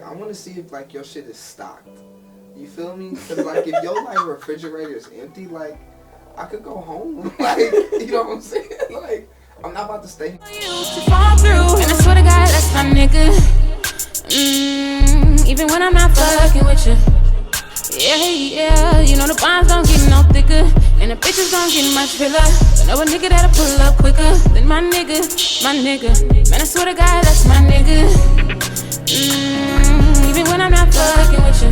I want to see if, like, your shit is stocked. You feel me? Because, like, if your, like, refrigerator is empty, like, I could go home. Like, you know what I'm saying? Like, I'm not about to stay. You to fall through, and I swear to God, that's my nigga. Even when I'm not fucking with you. Yeah, you know the bonds don't get no thicker, and the bitches don't get much filler. But know a nigga that'll pull up quicker than my nigga. Man, I swear to God, that's my nigga. Even when I'm not fucking with you.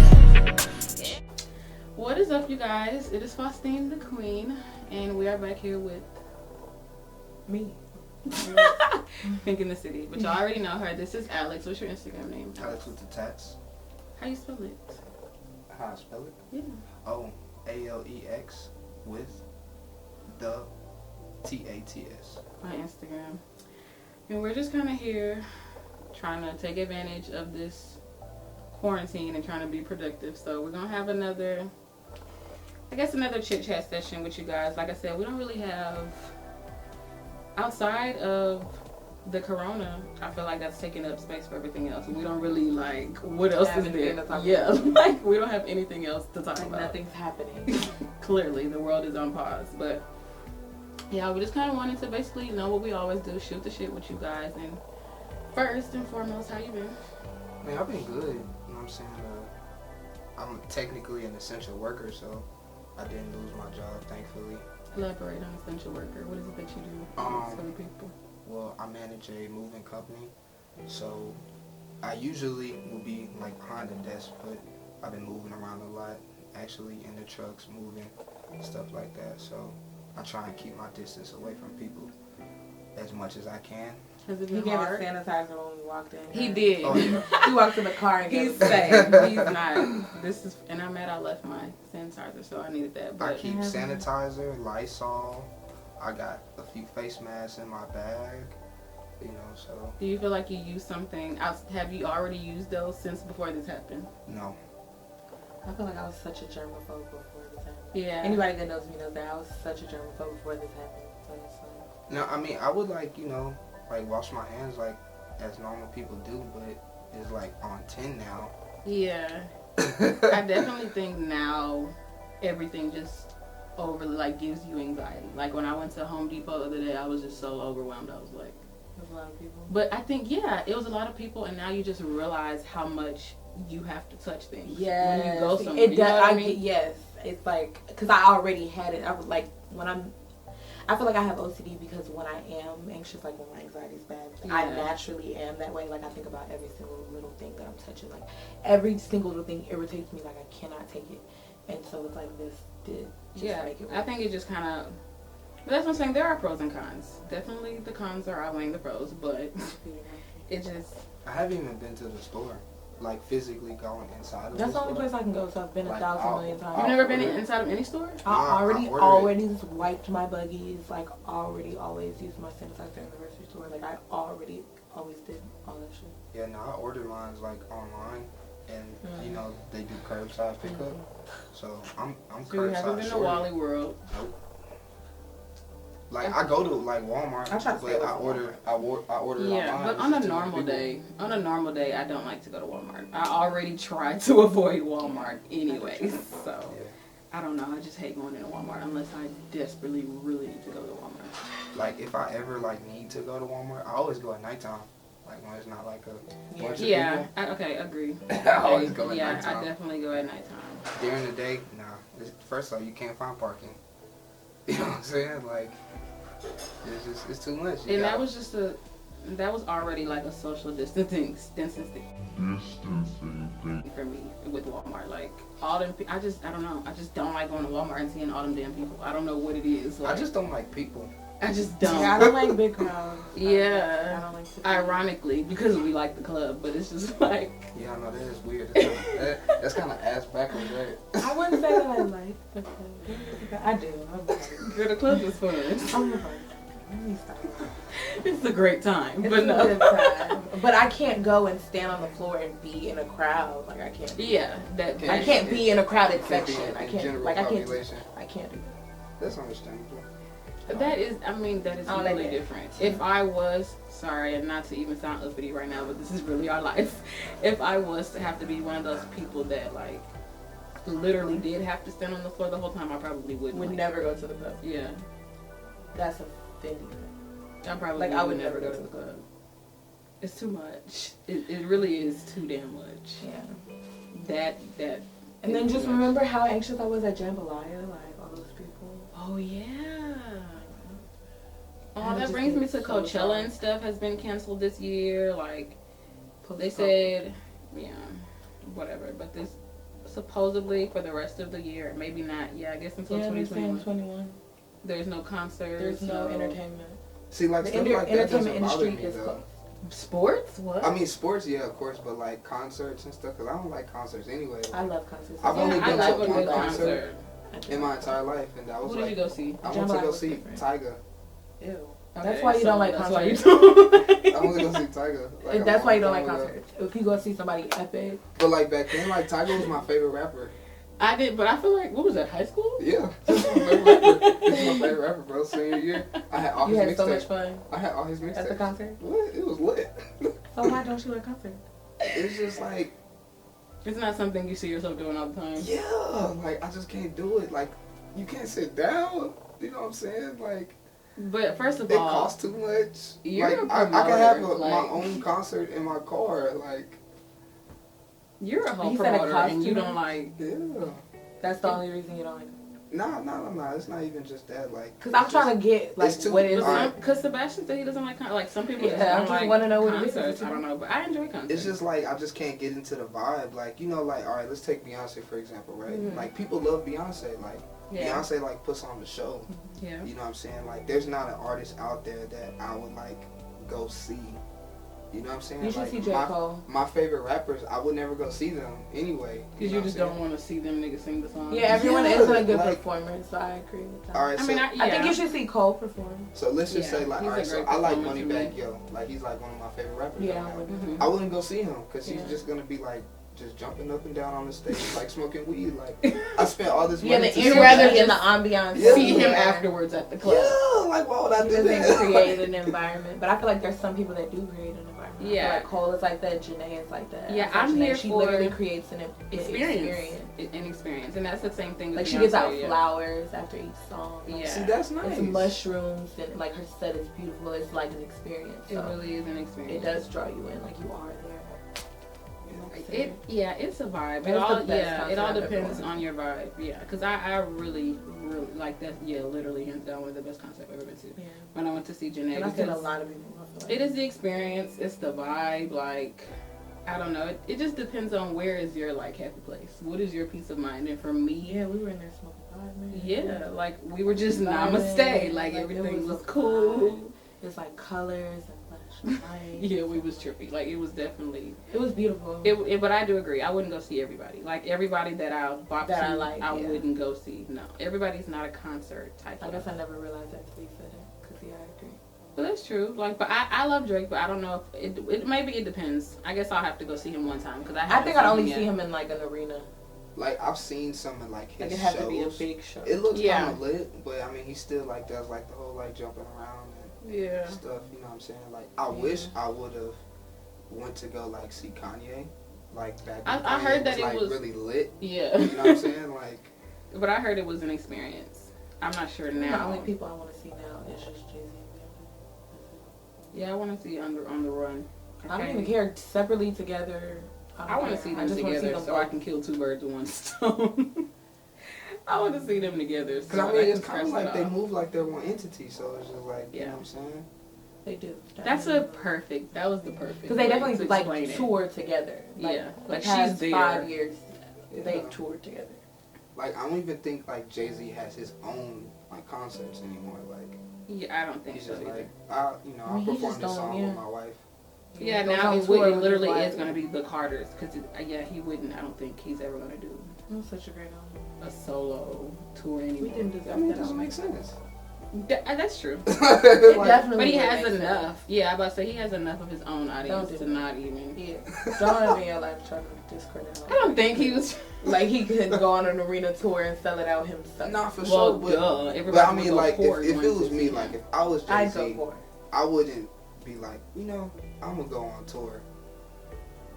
What is up, you guys? It is Faustine the Queen, and we are back here with me. Pink in the City. But y'all already know her. This is Alex. What's your Instagram name? Alex with the tats. How you spell it? How I spell it? Yeah. Oh, ALEX with the TATS. On Instagram. And we're just kind of here trying to take advantage of this quarantine and trying to be productive. So we're going to have another chit chat session with you guys. Like I said, we don't really have, outside of the corona, I feel like that's taking up space for everything else. We don't really, like, what else is there? Yeah, like, we don't have anything else to talk about. Nothing's happening. Clearly, the world is on pause. But, yeah, we just kind of wanted to basically know what we always do, shoot the shit with you guys. And first and foremost, how you been? Man, I've been good. You know what I'm saying? I'm technically an essential worker, so I didn't lose my job, thankfully. Elaborate on essential worker. What is it that you do for the people? Well, I manage a moving company, so I usually will be like behind the desk, but I've been moving around a lot, actually in the trucks, moving, stuff like that. So I try and keep my distance away from people as much as I can. Has it He been gave us hard? sanitizer when we walked in. He did. Oh, yeah. He walked in the car and He's gave us safe. He's not. And I'm mad I left my sanitizer, so I needed that. But I keep sanitizer, Lysol. I got a few face masks in my bag, you know, so. Do you feel like you used something else? Have you already used those since before this happened? No. I feel like I was such a germaphobe before this happened. Yeah. Anybody that knows me knows that I was such a germaphobe before this happened. So it's like... No, I mean, I would like, you know, like wash my hands like as normal people do, but it's like on 10 now. Yeah. I definitely think now everything just like gives you anxiety. Like when I went to Home Depot the other day, I was just so overwhelmed. I was like, There's a lot of people. but I think, yeah, it was a lot of people, and now you just realize how much you have to touch things. Yeah. When you go somewhere. It You know does. what I mean? Yes. It's like, because I already had it. I was like, I feel like I have OCD because when I am anxious, like when my anxiety is bad, I naturally am that way. Like I think about every single little thing that I'm touching. Like every single little thing irritates me. Like I cannot take it. And so it's like this did just make it work. I think it just kind of, but that's what I'm saying. There are pros and cons. Definitely the cons are outweighing the pros, but it just. I haven't even been to the store, like physically going inside of That's the only store. place I can go. So I've been Like, 1,000 million times. You've never been inside of any store? I ordered already wiped my buggies. Like already always used my sanitizer in the grocery store. Like I already always did all that shit. Yeah, no, I ordered mine like online, and you know they do curbside pickup, so I'm So you haven't curbside been to shorty. Wally World? Nope. Like I go to like Walmart, I try to stay but away I from order it Yeah, online. but It's on a just too many normal day, I don't like to go to Walmart. I already try to avoid Walmart anyway, so Yeah. I don't know. I just hate going into Walmart unless I desperately really need to go to Walmart. Like if I ever like need to go to Walmart, I always go at nighttime. Like when it's not like a bunch of Yeah, people. okay, agree. I always go at Yeah, nighttime. I definitely go at nighttime. During the day, nah. First of all, you can't find parking. You know what I'm saying? Like it's too much. And that was already like a social distancing thing for me with Walmart. Like all them, I don't know. I just don't like going to Walmart and seeing all them damn people. I don't know what it is. Like, I just don't like people. I just don't. Yeah, I don't like big crowds. Yeah. I don't like to Ironically, because we like the club, but it's just like. Yeah, I know that is weird. That's kind of ass backwards, right? I wouldn't say that I like the club. I do. I'm Girl, the club is fun. Let me stop. It's a great time, It's but a no. good time. But I can't go and stand on the floor and be in a crowd. Like I can't. Yeah, I can't be in a crowded Can't be section. I in can't. general Like I can't. population. I can't do that. That's understandable. That is really different. If I was, sorry, and not to even sound uppity right now, but this is really our life. If I was to have to be one of those people that like literally did have to stand on the floor the whole time, I probably wouldn't. Would never go to the club. Yeah. That's offending. I probably I would never go to the club. It's too much. It really is too damn much. Yeah. That. And then just remember how anxious I was at Jambalaya, like all those people. Oh yeah. Oh, that brings me to Coachella and stuff has been canceled this year. Like they said, yeah, whatever. But this supposedly for the rest of the year, maybe not. Yeah, I guess until 2021. There's no concerts. There's no entertainment. See, like the entertainment industry is closed. Sports? What? I mean, sports, yeah, of course, but like concerts and stuff, because I don't like concerts anyway. Like, I love concerts. I've only been to one good concert in my entire life, and that was Who did you go see? I went to go see Tyga. Ew. Okay, that's why you don't like concerts. I want to go see Tyga. Like, that's why you don't like concerts. If you go see somebody epic. But like back then, like Tyga was my favorite rapper. I did, but I feel like, what was that, high school? Yeah, this is my favorite rapper. This is my favorite rapper, bro. Senior year, I had all his mixtapes. You had so much fun. I had all his mixtapes. At the concert? What? It was lit. So why don't you like concerts? It's just like... It's not something you see yourself doing all the time. Yeah, like I just can't do it. Like, you can't sit down. You know what I'm saying? Like... But first of all... It costs too much. You're like, I can have my own concert in my car, like... You're a whole promoter and you don't like... Yeah. That's the only reason you don't like it? No. It's not even just that. Like, because I'm trying to get like what it is. Because Sebastian said he doesn't like some people. Yeah, I just want to know what it is. I don't know, but I enjoy concerts. It's just like I just can't get into the vibe. Like, you know, like all right, let's take Beyonce for example, right? Mm-hmm. Like people love Beyonce. Like Beyonce like puts on the show. Yeah. You know what I'm saying? Like there's not an artist out there that I would like go see. You know what I'm saying? You should like, see J. Cole. My favorite rappers, I would never go see them anyway. Because you just don't want to see them niggas sing the song. Yeah, everyone is a good performer, so I agree with that. All right, I think you should see Cole perform. So let's just say, like, all right, so I like Moneybagg Yo. Like, he's like one of my favorite rappers. Yeah, I wouldn't go see him because he's just going to be like, just jumping up and down on the stage, like smoking weed. Like, I spent all this money. Yeah, you'd rather in the ambiance. See him afterwards at the club. Yeah, like, why would I do that? He create an environment. But I feel like there's some people that do create an environment. Yeah. Like Cole is like that, Janae is like that. Yeah, I'm here she for... She literally creates an experience. An experience. And that's the same thing with like, Beyonce, she gives out flowers after each song. Like, see, that's nice. It's mushrooms, and like her set is beautiful. It's like an experience. It really is an experience. It does draw you in, like you are there. It's a vibe. It all depends on your vibe. Yeah, because I really like that. Yeah, literally hands down one of the best concerts I've ever been to. Yeah. When I went to see Janae, and I think a lot of people. It is the experience. It's the vibe. Like, I don't know. It just depends on where is your like happy place. What is your peace of mind? And for me, yeah, we were in there smoking vibe, man. Yeah, like we were just namaste. Like everything was cool. It's like colors and flashing lights. Yeah, we was trippy. Like it was definitely. It was beautiful. But I do agree. I wouldn't go see everybody. Like everybody that I bought to, I wouldn't go see. No, everybody's not a concert type. I guess I never realized that to be said it. Cause yeah, I agree. But that's true. Like, but I love Drake, but I don't know if it maybe it depends. I guess I'll have to go see him one time because I think I'd only see him in like an arena. Like I've seen some in like his shows. It has to be a big show. It looks kind of lit, but I mean he still like does like the whole like jumping around and stuff. You know what I'm saying? Like I wish I would have went to go like see Kanye. Like back. I heard that it was really lit. Yeah. You know what I'm saying? Like. But I heard it was an experience. I'm not sure now. The only people I want to see now is just Jay-Z. Yeah, I want to see on the run. Okay. I don't even care separately together. I want to see them together so I can kill two birds with one stone. I want to see them together. Because I mean, it's kind of like they move like they're one entity, so it's just like, you know what I'm saying? They do. That was the perfect. Because they definitely like tour together. Like, yeah. Like she's there. 5 years. They toured together. Like, I don't even think like Jay-Z has his own like concerts anymore. Like, yeah, I don't think he's so just either. Like, I perform this song with my wife. Yeah, now it literally is going to be the Carters because he wouldn't. I don't think he's ever going to do. It was such a great album. A solo tour anymore. We didn't deserve that. I mean, it doesn't make sense. That's true. Like, Definitely. But he would has make enough. sense. Yeah, I'm about to say he has enough of his own audience Don't do to that. not even. Yeah. Don't ever in your life try to discredit him. I don't think he was. Like, he could go on an arena tour and sell it out himself. not for Well, sure. duh. But Everybody I would mean, go like, for if it going was to me, see like, him. if I was I'd Jay-Z, go for it. I wouldn't be like, I'm gonna go on tour.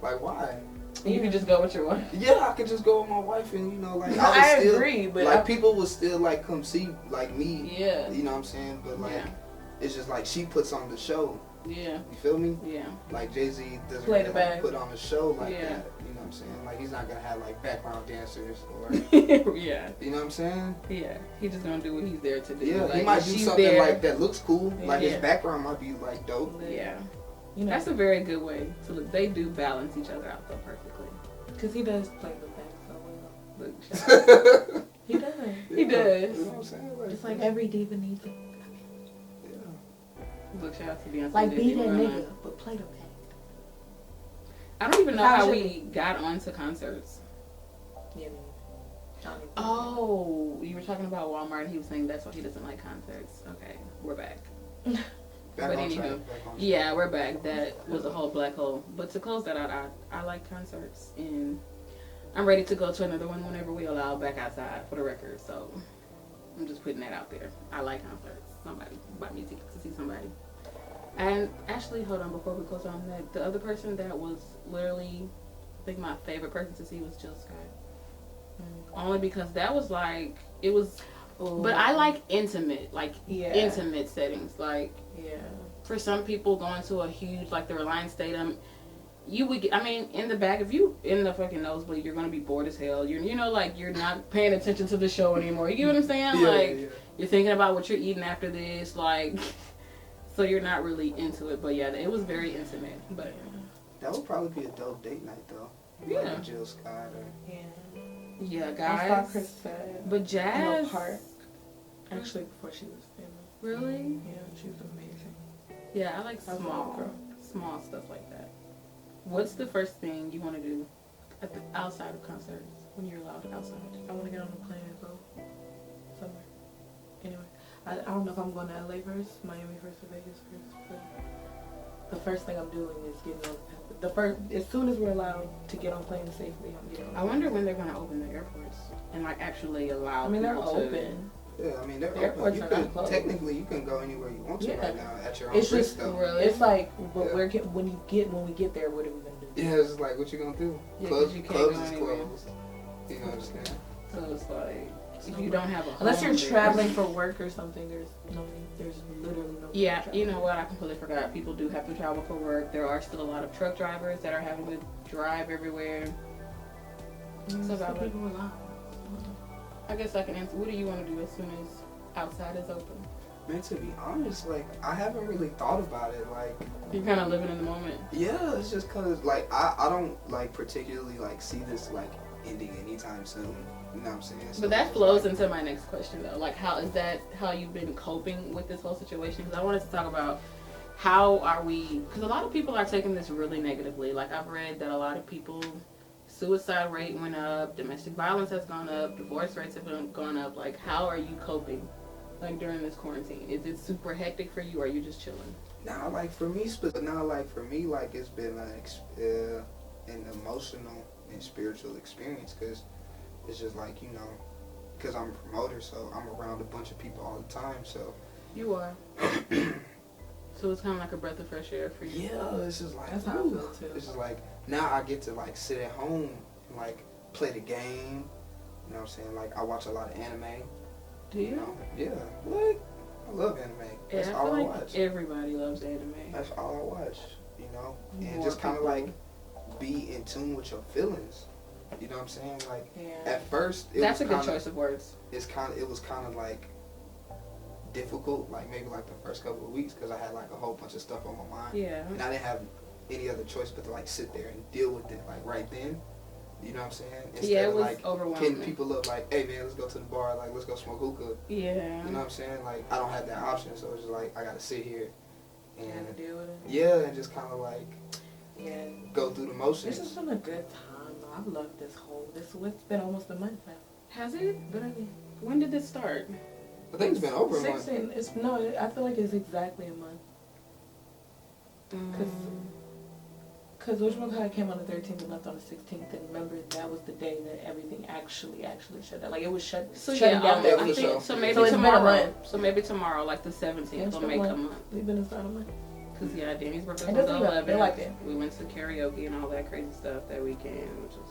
Like, why? You could just go with your wife. Yeah, I could just go with my wife and, like, I would still, agree, but like, people would still, like, come see, like, me. Yeah. You know what I'm saying? But, like, Yeah. it's just, like, she puts on the show. Yeah. You feel me? Yeah. Like, Jay-Z doesn't Play the really, like, bag. put on a show like Yeah. that. You know what I'm saying? Like, he's not gonna have, like, background dancers or, Yeah. you know what I'm saying? Yeah. He's just gonna do what he's there to do. Yeah, Like, he might if do she's something, there, like, that looks cool. Like, Yeah. his background might be, like, dope. Yeah. You know, That's a very good way to look. They do balance each other out though perfectly. because he does play the back so well. Look, He does. He does. You know what I'm saying? Like, Just like every diva needs it. yeah. look, shout out to Beyonce. Like, be Disney that World. nigga, but play the back. I don't even know How how should we got onto concerts. Yeah, man. Oh, you were talking about Walmart and he was saying that's why he doesn't like concerts. Okay, we're back. Back But on anywho, track. Back on track. Yeah, we're back. That was a whole black hole. But to close that out, I like concerts and I'm ready to go to another one whenever we allow back outside for the record. So I'm just putting that out there. I like concerts. Somebody buy me tickets to see somebody. And actually, hold on, before we close on that, the other person that was literally, I think my favorite person to see was Jill Scott. Only because that was like, it was, but I like intimate, intimate settings. Like, Yeah. for some people going to a huge, like the Reliance Stadium, you would get, I mean, in the back, if you in the fucking nosebleed, you're going to be bored as hell. You're, like, you're not paying attention to the show anymore. You get what I'm saying? Yeah, like, yeah. you're thinking about what you're eating after this, like, so you're not really into it. But yeah, it was very intimate. But That would probably be a dope date night, though. Yeah. Like Jill Scott or... Yeah. yeah, I saw guys. Chris said But in Jazz. a park. Actually, before she was famous. Really? Yeah, she was amazing. Yeah, I like I was a little girl. small stuff like that. What's the first thing you want to do at the outside of concerts when you're allowed outside? I want to get on a plane and go somewhere. Anyway, I don't know if I'm going to LA first, Miami first, or Vegas first. But the first thing I'm doing is getting on the first. As soon as we're allowed to get on planes safely, I'm getting on. I wonder when they're going to open the airports and like actually allow. I mean, they're people to- open. Yeah, I mean, they're The open. airports You are could, not closed. technically, you can go anywhere you want to Yeah. right now at your own It's risk, just though. Really? It's like, but Yeah. when we get there, what are we gonna do? Yeah, it's like, what you gonna do? Yeah, Clubs, 'cause you can't clubs go is anywhere. closed. You know what I'm saying? So it's like if you don't have a Unless home you're there- traveling for work or something, there's literally no. Yeah, travel. you know what? I completely forgot. People do have to travel for work. There are still a lot of truck drivers that are having to drive everywhere. So Some about people are lying. I guess I can answer. What do you want to do as soon as outside is open? Man, to be honest, like, I haven't really thought about it. Like, You're kind of living in the moment. yeah, it's just cause, like, I don't, like, particularly, like, see this, like, ending anytime soon. You know what I'm saying? So But that it's flows like, into my next question, though. Like, how is that how you've been coping with this whole situation? Because I wanted to talk about how are we, because a lot of people are taking this really negatively. Like, I've read that a lot of people, suicide rate went up, domestic violence has gone up, divorce rates have gone up. Like, how are you coping, like, during this quarantine? Is it super hectic for you, or are you just chilling? Now, like, for me, like, it's been, like, an emotional and spiritual experience, because it's just like, you know, because I'm a promoter, so I'm around a bunch of people all the time, so. You are. So it's kind of like a breath of fresh air for you. Yeah, it's just like, That's how I ooh. feel too. It's just like, now I get to, like, sit at home and, like, play the game, you know what I'm saying? Like, I watch a lot of anime. Do you? know? Yeah. What? I love anime. That's Yeah, I all feel I like watch. everybody loves anime. That's all I watch, you know? And More just kind of, people. like, be in tune with your feelings. You know what I'm saying? Like, Yeah. at first, That's a was good kinda, choice of words. it was kind of like difficult, like maybe like the first couple of weeks, because I had like a whole bunch of stuff on my mind, Yeah. and I didn't have any other choice but to like sit there and deal with it like right then. You know what I'm saying? Instead Yeah, it of was like overwhelming. hitting people up like, hey man, let's go to the bar, like let's go smoke hookah. Yeah. You know what I'm saying? Like I don't have that option, so it's just like I gotta sit here And and deal with it. yeah, and just kind of like Yeah. go through the This motions. has been a good time though. I've loved this. It's been almost a month now. Has it? Literally. When did this start? I think it's been over a month. 16. I feel like it's exactly a month. Because whatchamacallit came on the 13th and left on the 16th, and remember that was the day that everything actually shut down. Like it was shutting down that week. So maybe it's tomorrow. been a month. So maybe tomorrow, like the 17th, will make a month. We've been inside a month. Cause yeah, Danny's birthday It was doesn't the even feel 11th. like it. We went to karaoke and all that crazy stuff that weekend, which was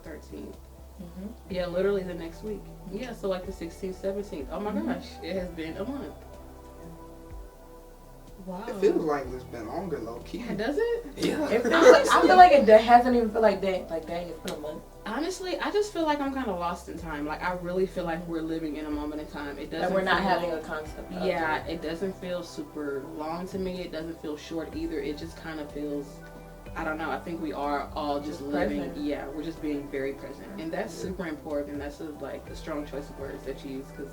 13th. Mm-hmm. Yeah, literally the next week. Yeah, so like the 16th, 17th. Oh my gosh, it has been a month. Wow. It feels like it's been longer, low key. Yeah, does it? Yeah. It feels like, I feel like it hasn't even feel like that. Like dang, it's been a month. Honestly, I just feel like I'm kind of lost in time. Like I really feel like we're living in a moment in time. It doesn't. That we're not feel, having a concept. Yeah, it doesn't feel super long to me. It doesn't feel short either. It just kind of feels. I don't know. I think we are all just living. Present. Yeah, we're just being very present, and that's super important. That's a strong choice of words that you use because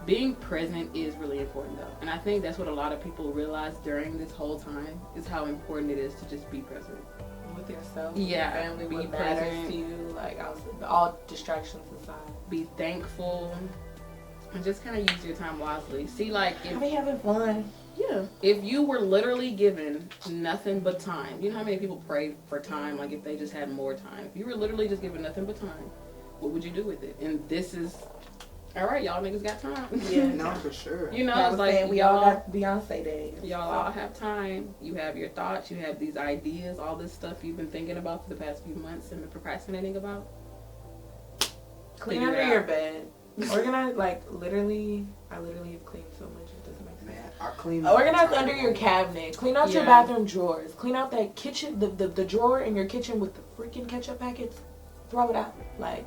being present is really important though, and I think that's what a lot of people realize during this whole time is how important it is to just be present with yourself, yeah, your family, be what matters present. to you, like all distractions aside. Be thankful, and just kind of use your time wisely. See, like I be having fun. Yeah. If you were literally given nothing but time, you know how many people pray for time, like if they just had more time. If you were literally just given nothing but time, what would you do with it? And this is, all right, y'all niggas got time. Yeah. No, for sure. You know, I it's was like saying, we all got Beyonce days. Y'all all have time. You have your thoughts. You have these ideas, all this stuff you've been thinking about for the past few months and been procrastinating about. Clean Figure it under your out. bed. Organize, like literally, I literally have cleaned so much it doesn't make sense. Man, I clean. Organize under your cabinet. Clean out your Yeah. bathroom drawers. Clean out that kitchen, the drawer in your kitchen with the freaking ketchup packets. Throw it out. Like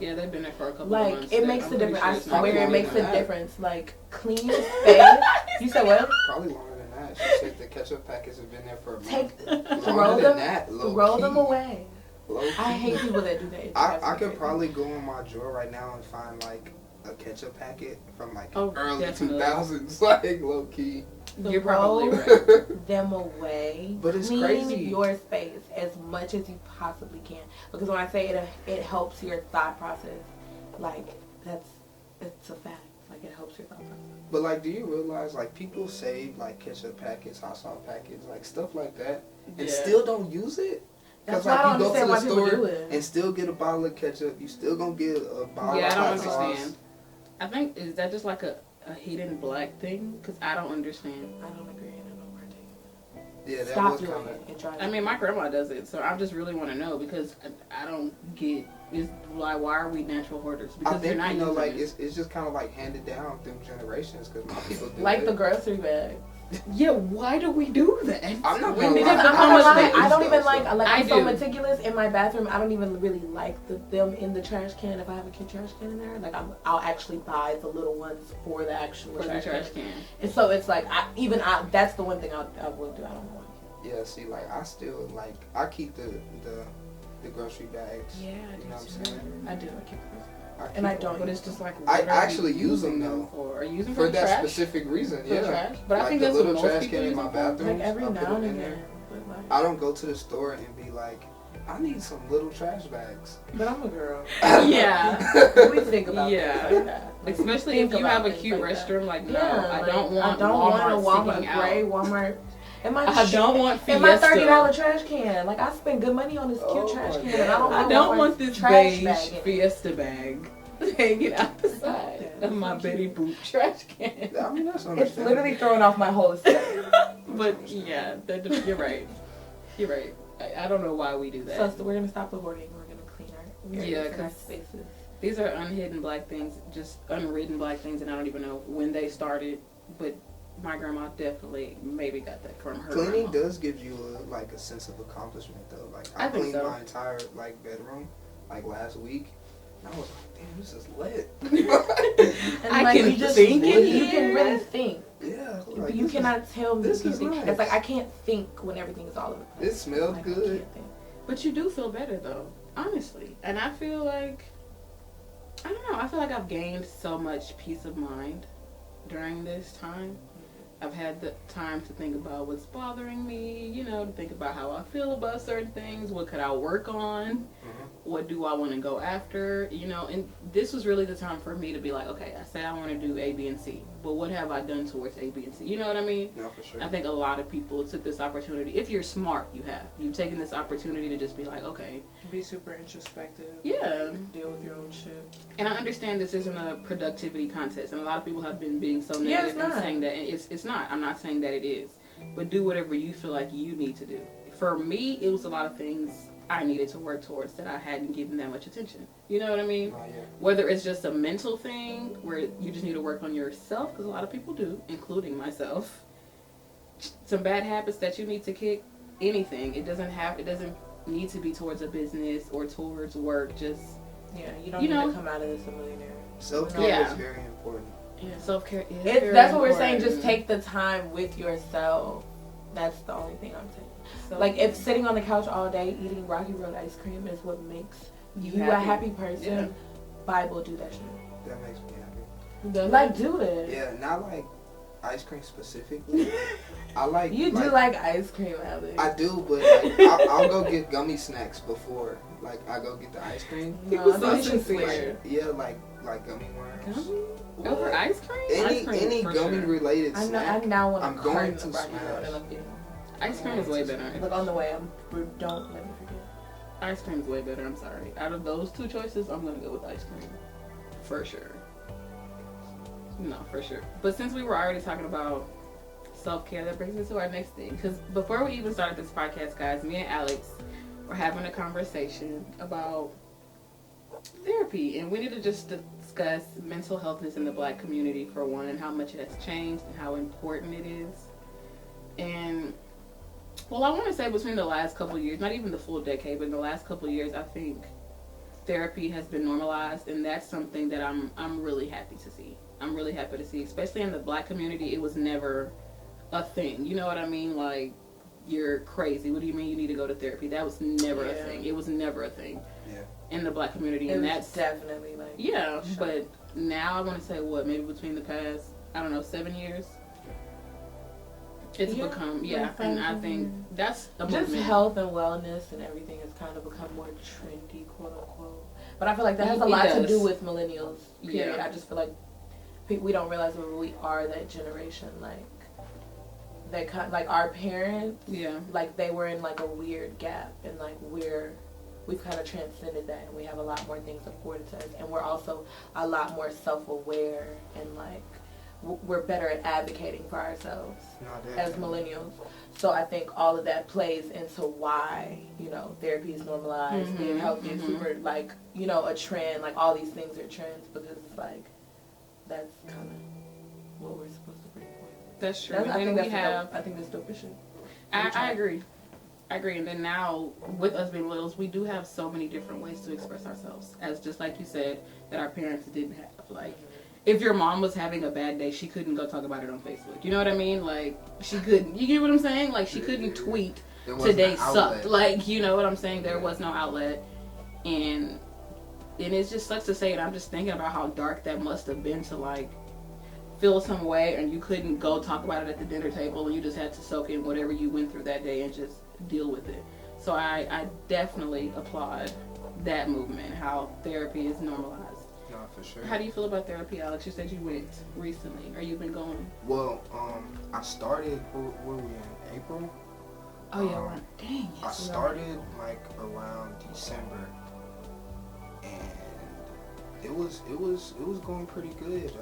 Yeah, they've been there for a couple of Like months. it makes I'm a pretty difference. sure I it's not swear it longer makes a than that. difference. Like clean your space. You said what? Probably longer than that. She said the ketchup packets have been there for a month. Take Longer throw than them that, low throw key. them away. Low I key. hate people that do that. It I drives me could crazy. probably go in my drawer right now and find like a ketchup packet from like Oh, early definitely. 2000s, like low key. You're probably Throw right. them away. But it's Clean crazy. your space as much as you possibly can. Because when I say it helps your thought process. Like it's a fact. Like it helps your thought process. But like, do you realize like people save like ketchup packets, hot sauce packets, like stuff like that, and Yeah. still don't use it? That's Because why I like don't you go to understand the why people do store it. and still get a bottle of ketchup, you still gonna get a bottle Yeah, of I don't hot sauce. understand. I think, is that just like a hidden black thing? Because I don't understand. I don't agree and I don't partake. Yeah, that Stop was doing kind it. of. It drives I mean, my grandma does it, so I just really want to know because I don't get, is like, why are we natural hoarders? I Because think you're not you know, using like it. it's just kind of like handed down through generations because my people do like it. the grocery bag. Yeah, why do we do that? I'm not When gonna did lie. it I'm become not a gonna lie, thing? I don't even like I I'm so do. meticulous in my bathroom. I don't even really like them in the trash can. If I have a kid trash can in there, like I'll actually buy the little ones for the actual For the trash can. And so it's like that's the one thing I will do. I don't want. Yeah, see, like I still like I keep the grocery bags. Yeah, I You know what I'm do. saying? I do. I keep keep And I them. don't. But it's just like, I what are actually you use them, using though. for? Are you using For for that trash? specific reason, For yeah. trash? But I Like think the that's little what most trash people can in use my it for. bathroom. like every I put now and them in there. again. But like, I don't go to the store and be like, I need some little trash bags. but I'm a girl. Yeah. We think about Yeah. things like that. Like, Especially think if you about have a things cute like that. restroom, like, no, Yeah, I like, don't want a Walmart Walmart sticking gray out. Walmart. And my I don't want and my Fiesta. $30 trash can. Like I spend good money on this cute Oh trash my can, and I don't. God. I don't Walmart want this trash beige bag in it. Fiesta bag hanging out the side Yeah, of my that's Betty cute. Boop trash can. I mean, that's It's understandable. literally throwing off my whole aesthetic. But yeah, you're right. You're right. I don't know why we do that. So we're gonna stop the hoarding. We're gonna clean our areas Yeah, and our 'cause- spaces. These are unhidden black things, just unwritten black things, and I don't even know when they started. But my grandma definitely maybe got that from her. Cleaning grandma. does give you a sense of accomplishment though. Like I I think cleaned so. my entire like bedroom like last week. And I was like, damn, this is lit. And I like can you just think in you can here. really think. Yeah. But Like, you this cannot tell me. this you is can think. nice. It's like I can't think when everything is all over the place. It smelled Like, I good. can't think. But you do feel better though, honestly. And I feel like, I don't know, I feel like I've gained so much peace of mind during this time. I've had the time to think about what's bothering me, to think about how I feel about certain things, what could I work on. what do I want to go after, you know, and this was really the time for me to be like, okay, I say I want to do A, B, and C, but what have I done towards A, B, and C? You know what I mean? No, for sure. I think a lot of people took this opportunity. If you're smart, you've taken this opportunity to just be like, okay. Be super introspective. Yeah. Deal with your own shit. And I understand this isn't a productivity contest, and a lot of people have been being so negative and saying that, and it's not. I'm not saying that it is. But do whatever you feel like you need to do. For me, it was a lot of things I needed to work towards that I hadn't given that much attention. You know what I mean? Oh, yeah. Whether it's just a mental thing where you just need to work on yourself, because a lot of people do, including myself. Some bad habits that you need to kick, anything. It doesn't need to be towards a business or towards work. Just yeah, you don't need to come out of this a millionaire. Self-care is very important. yeah, self-care is That's what we're saying. Just take the time with yourself. That's the only thing I'm saying. Like, if sitting on the couch all day eating Rocky Road ice cream is what makes you a happy person, Bible, do that shit. That makes me happy. Like, do it. Yeah, not like ice cream specifically. I like... You do like ice cream, Alex. I do, but like, I'll go get gummy snacks before. Like, I go get the ice cream. No, that's weird. Yeah, like gummy worms. Gummy? Over ice cream? Any gummy related snack. I now want I'm to going to Rocky Road smash. and I'm getting Ice cream is way better. Look, on the way, don't let me forget. Ice cream is way better, I'm sorry. Out of those two choices, I'm going to go with ice cream. For sure. No, for sure. But since we were already talking about self-care, that brings us to our next thing. Because before we even started this podcast, guys, me and Alex were having a conversation about therapy. And we need to just discuss mental healthness in the Black community, for one, and how much it has changed and how important it is. And... well, I want to say between the last couple of years, not even the full decade, but in the last couple of years, I think therapy has been normalized, and that's something that I'm really happy to see. I'm really happy to see, especially in the Black community. It was never a thing. You know what I mean? Like, you're crazy. What do you mean you need to go to therapy? That was never a thing. It was never a thing in the Black community, and that's definitely like But now I want to say maybe between the past 7 years. It's become, and I think that's a just movement. Health and wellness and everything has kind of become more trendy, quote unquote. But I feel like that has a lot to do with millennials, period. I just feel like we don't realize that we are that generation, like, that kind, like, our parents, like, they were in, like, a weird gap, and, like, we've kind of transcended that, and we have a lot more things afforded to us, and we're also a lot more self-aware, and, like, we're better at advocating for ourselves as millennials. So I think all of that plays into why, therapy is normalized, being healthy is super, like, a trend. Like, all these things are trends because it's like, that's kind of what we're supposed to bring forth. That's true. I think that's dope as shit. I agree. And then now, with us being littles, we do have so many different ways to express ourselves. As just like you said, that our parents didn't have. Like, if your mom was having a bad day, she couldn't go talk about it on Facebook. You know what I mean? Like, she couldn't. You get what I'm saying? Like, she couldn't tweet, today sucked. Like, you know what I'm saying? There was no outlet. And it just sucks to say it. I'm just thinking about how dark that must have been to, like, feel some way, and you couldn't go talk about it at the dinner table, and you just had to soak in whatever you went through that day and just deal with it. So I definitely applaud that movement, how therapy is normalized. No, for sure. How do you feel about therapy, Alex? You said you went recently, or you've been going? Well, I started, were we in April? Oh, yeah, dang. I started, like, around December, and it was going pretty good.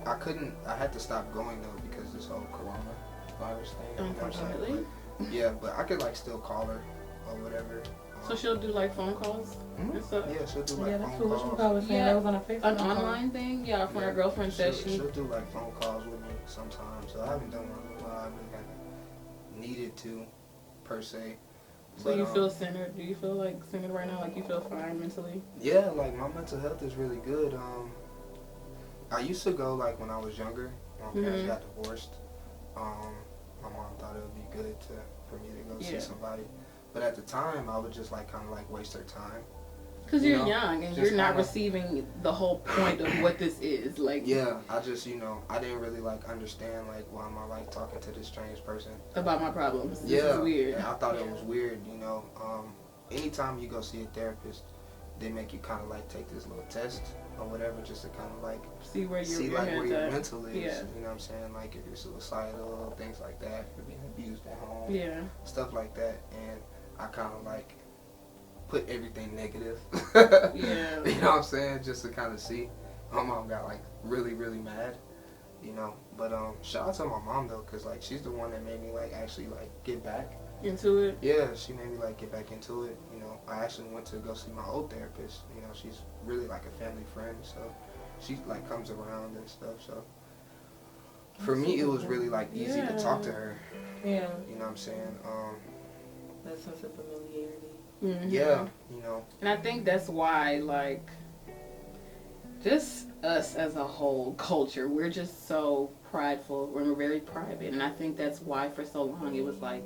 I had to stop going, though, because this whole coronavirus thing. Unfortunately. Yeah, but I could, like, still call her or whatever. So she'll do, like, phone calls and stuff? Yeah, she'll do, like, that's phone what calls. I was saying. That was on a Facebook. An online thing? Yeah, from her girlfriend says she'll do, like, phone calls with me sometimes. So I haven't done one in a while. I really haven't needed to, per se. So you feel centered? Do you feel, like, centered right now? Like, you feel fine mentally? Yeah, like, my mental health is really good. I used to go, like, when I was younger. My parents got divorced. My mom thought it would be good for me to go see somebody. But at the time, I would just, like, kind of, like, waste her time. Because you're young and you're not receiving the whole point of what this is. Like, yeah, I just, I didn't really, like, understand, like, why am I, like, talking to this strange person about my problems. Yeah. This is weird. Yeah, I thought it was weird, anytime you go see a therapist, they make you kind of like take this little test or whatever, just to kind of like See where see your like head's where your at. mental is. Yeah. You know what I'm saying? Like if you're suicidal, things like that, if you're being abused at home, Yeah. stuff like that. And I kind of like put everything negative. Yeah. You know what I'm saying? Just to kind of see. My mom got like really, really mad. You know, but shout out to my mom though, cause like she's the one that made me like actually like get back Into it. Yeah, she made me like get back into it. You know, I actually went to go see my old therapist. You know, she's really like a family friend, so she like comes around and stuff. So for me, it was really like easy to talk to her. Yeah. You know what I'm saying? That sense of familiarity. Mm-hmm. Yeah, you know. And I think that's why, like, just us as a whole culture, we're just so prideful. We're very private. And I think that's why for so long it was like,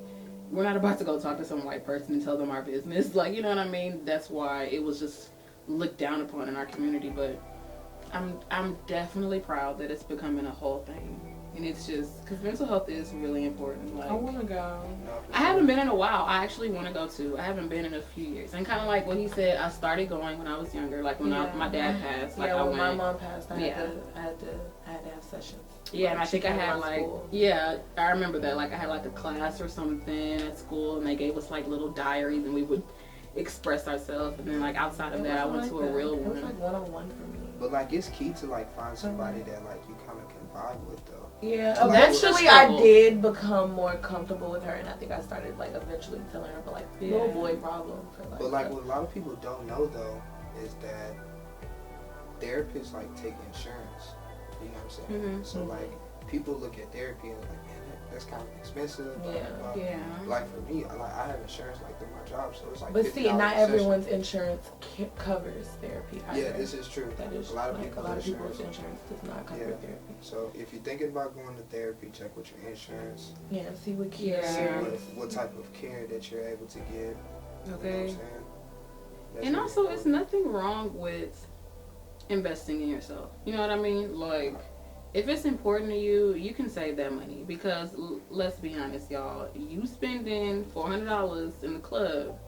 we're not about to go talk to some white person and tell them our business. Like, you know what I mean? That's why it was just looked down upon in our community. But I'm definitely proud that it's becoming a whole thing. And it's just, because mental health is really important. Like, I want to go. I haven't been in a while. I actually want to go too. I haven't been in a few years. And kind of like what he said, I started going when I was younger. Like when my dad passed. Like yeah, I when went. my mom passed, I had to have sessions. Yeah, and I She think I came to had my like, school. yeah, I remember that. Like I had like a class or something at school, and they gave us like little diaries, and we would express ourselves. And then like outside of that, I went to a real It was one. like one-on-one for me. But like it's key to like find somebody that like you kind of can vibe with though. Yeah, Like, that's eventually the I struggle. did become more comfortable with her, and I think I started like eventually telling her about like little Yeah. boy problem for like. But like what a lot of people don't know though is that therapists like take insurance. You know what I'm saying? Mhm. So like people look at therapy and like, man, that's kind of expensive. Blah, Yeah. blah, blah. Yeah. Like for me, I have insurance like through my job, so it's like. But see, $50 not a session. everyone's insurance covers therapy. Yeah, either. this is true. That is a lot of like, people's a lot of people's insurance. insurance does not cover Yeah. therapy. So if you're thinking about going to therapy, check with your insurance. Yeah, see what See Yeah. what type of care that you're able to give. You know what Okay. I'm saying? That's And really also, it's important. nothing wrong with investing in yourself. You know what I mean? Like, if it's important to you, you can save that money. Because, let's be honest, y'all. You spending $400 in the club,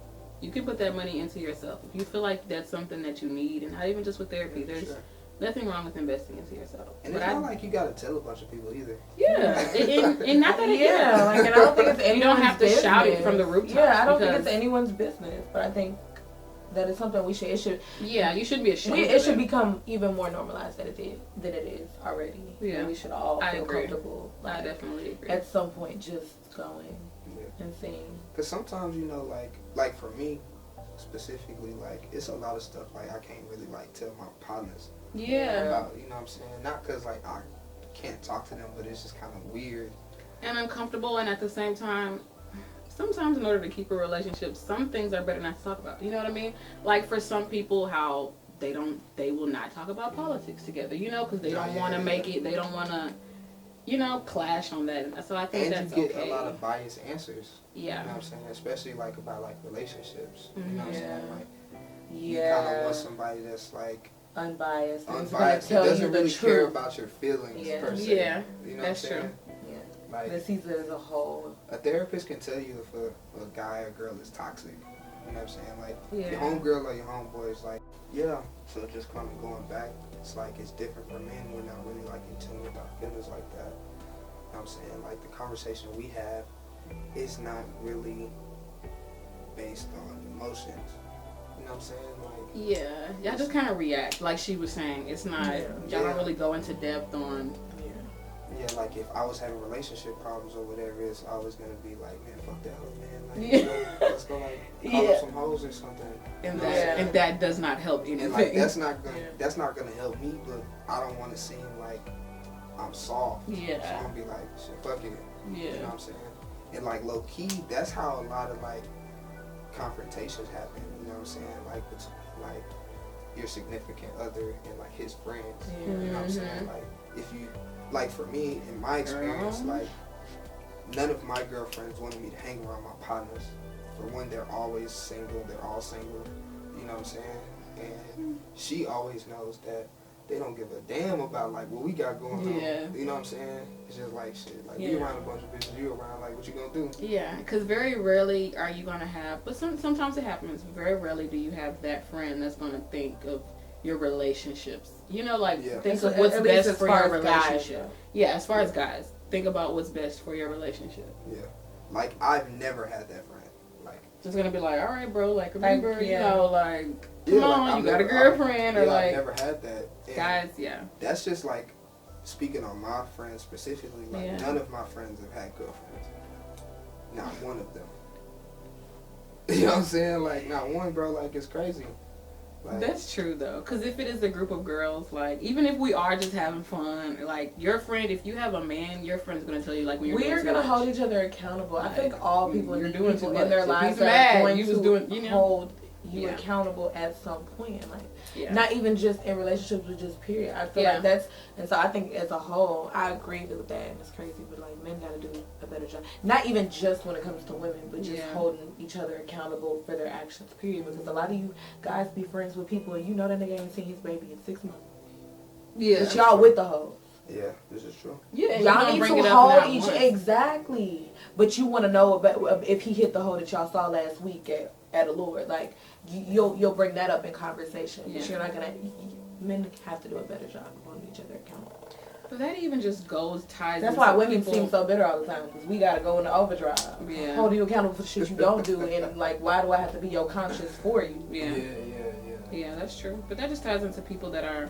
you can put that money into yourself. If you feel like that's something that you need, and not even just with therapy, there's Sure. nothing wrong with investing into yourself. And But it's not like you gotta tell a bunch of people either. yeah. and not that it Yeah, like, and I don't think it's anyone's You don't have to business. shout it from the rooftops. Yeah, I don't think because- it's anyone's business, but I think that it's something we should. Yeah, you shouldn't be ashamed. It of should become even more normalized than it is already. Yeah. And we should all I feel agree. comfortable. I Like, definitely agree. at some point, just going Yeah. and seeing. Cause sometimes you know, like for me specifically, like it's a lot of stuff like I can't really like tell my partners Yeah. about. You know what I'm saying? Not cause like I can't talk to them, but it's just kind of weird. And uncomfortable, and at the same time, sometimes in order to keep a relationship, some things are better not to talk about. You know what I mean? Like for some people, how they will not talk about politics together. You know, because they don't want to make it. They don't want to, clash on that. So I think And that's you get okay. a lot of biased answers. Yeah. You know what I'm saying? Especially like about like relationships. You know what I'm Yeah. saying? Like you kind of Yeah. want somebody that's like Unbiased. and is gonna unbiased. That tell you doesn't the really care truth. about your feelings Yeah. per se. Yeah, You know that's what I'm saying? Yeah. Like That sees it as a whole. a therapist can tell you if a guy or girl is toxic. You know what I'm saying? Like Yeah. your homegirl or your homeboy is like, yeah. So just kind of going back, it's like it's different for men. We're not really like in tune with our feelings like that. You know what I'm saying? Like the conversation we have is not really based on emotions. You know what I'm saying? Like Yeah. Y'all just kind of react, like she was saying. It's not. Yeah. Y'all don't really go into depth on. yeah, like if I was having relationship problems or whatever, it's always gonna be like, man, fuck that hoe, man. Like, Yeah. let's go like call Yeah. up some hoes or something. And You know what I'm that, saying? and that does not help anything. And like that's not gonna Yeah. help me, but I don't want to seem like I'm soft. So Yeah. I'm gonna be like, shit, fuck it. You know Yeah. what I'm saying? And like low key, that's how a lot of like confrontations happen. You know what I'm saying? Like between like your significant other and like his friends. Yeah. You know what I'm saying? Like if you like for me in my experience, Girl. like none of my girlfriends wanted me to hang around my partners. For one, they're always single. They're all single. You know what I'm saying? And she always knows that they don't give a damn about like what we got going on. You know what I'm saying? It's just like shit. Like you around a bunch of bitches, you around like what you gonna do? Yeah, because very rarely are you gonna have, but sometimes it happens. Very rarely do you have that friend that's gonna think of your relationships. You know, like think of what's best for your relationship. As far as guys, think about what's best for your relationship. Yeah, like I've never had that friend. Like just gonna be like, all right, bro, like remember, you know, like come on, like, you got a girlfriend, or like I've never had that. And guys, that's just like speaking on my friends specifically. Like none of my friends have had girlfriends. Not one of them. You know what I'm saying? Like not one, bro. Like it's crazy. Like, that's true though, because if it is a group of girls, like even if we are just having fun, like your friend, if you have a man, your friend's gonna tell you like when we're gonna hold each other accountable. Like, I think all people in their lives are going to hold you Yeah. accountable at some point. Like, yeah. not even just in relationships, but just period. I feel like that's, and so I think as a whole, I agree with that. And it's crazy, but like men gotta do a better job. Not even just when it comes to women, but just holding each other accountable for their actions, period. Because a lot of you guys be friends with people and you know that nigga ain't seen his baby in 6 months. Yeah. But y'all with the hoe. Yeah, this is true. Yeah, y'all need to hold each exactly. But you want to know about if he hit the hoe that y'all saw last week at Allure. Like you'll bring that up in conversation. But you're not gonna. Men have to do a better job of holding each other accountable. But that even just ties. That's why women seem so bitter all the time, because we gotta go into overdrive. Yeah. Holding you accountable for shit you don't do, and like, why do I have to be your conscience for you? Yeah, that's true. But that just ties into people that are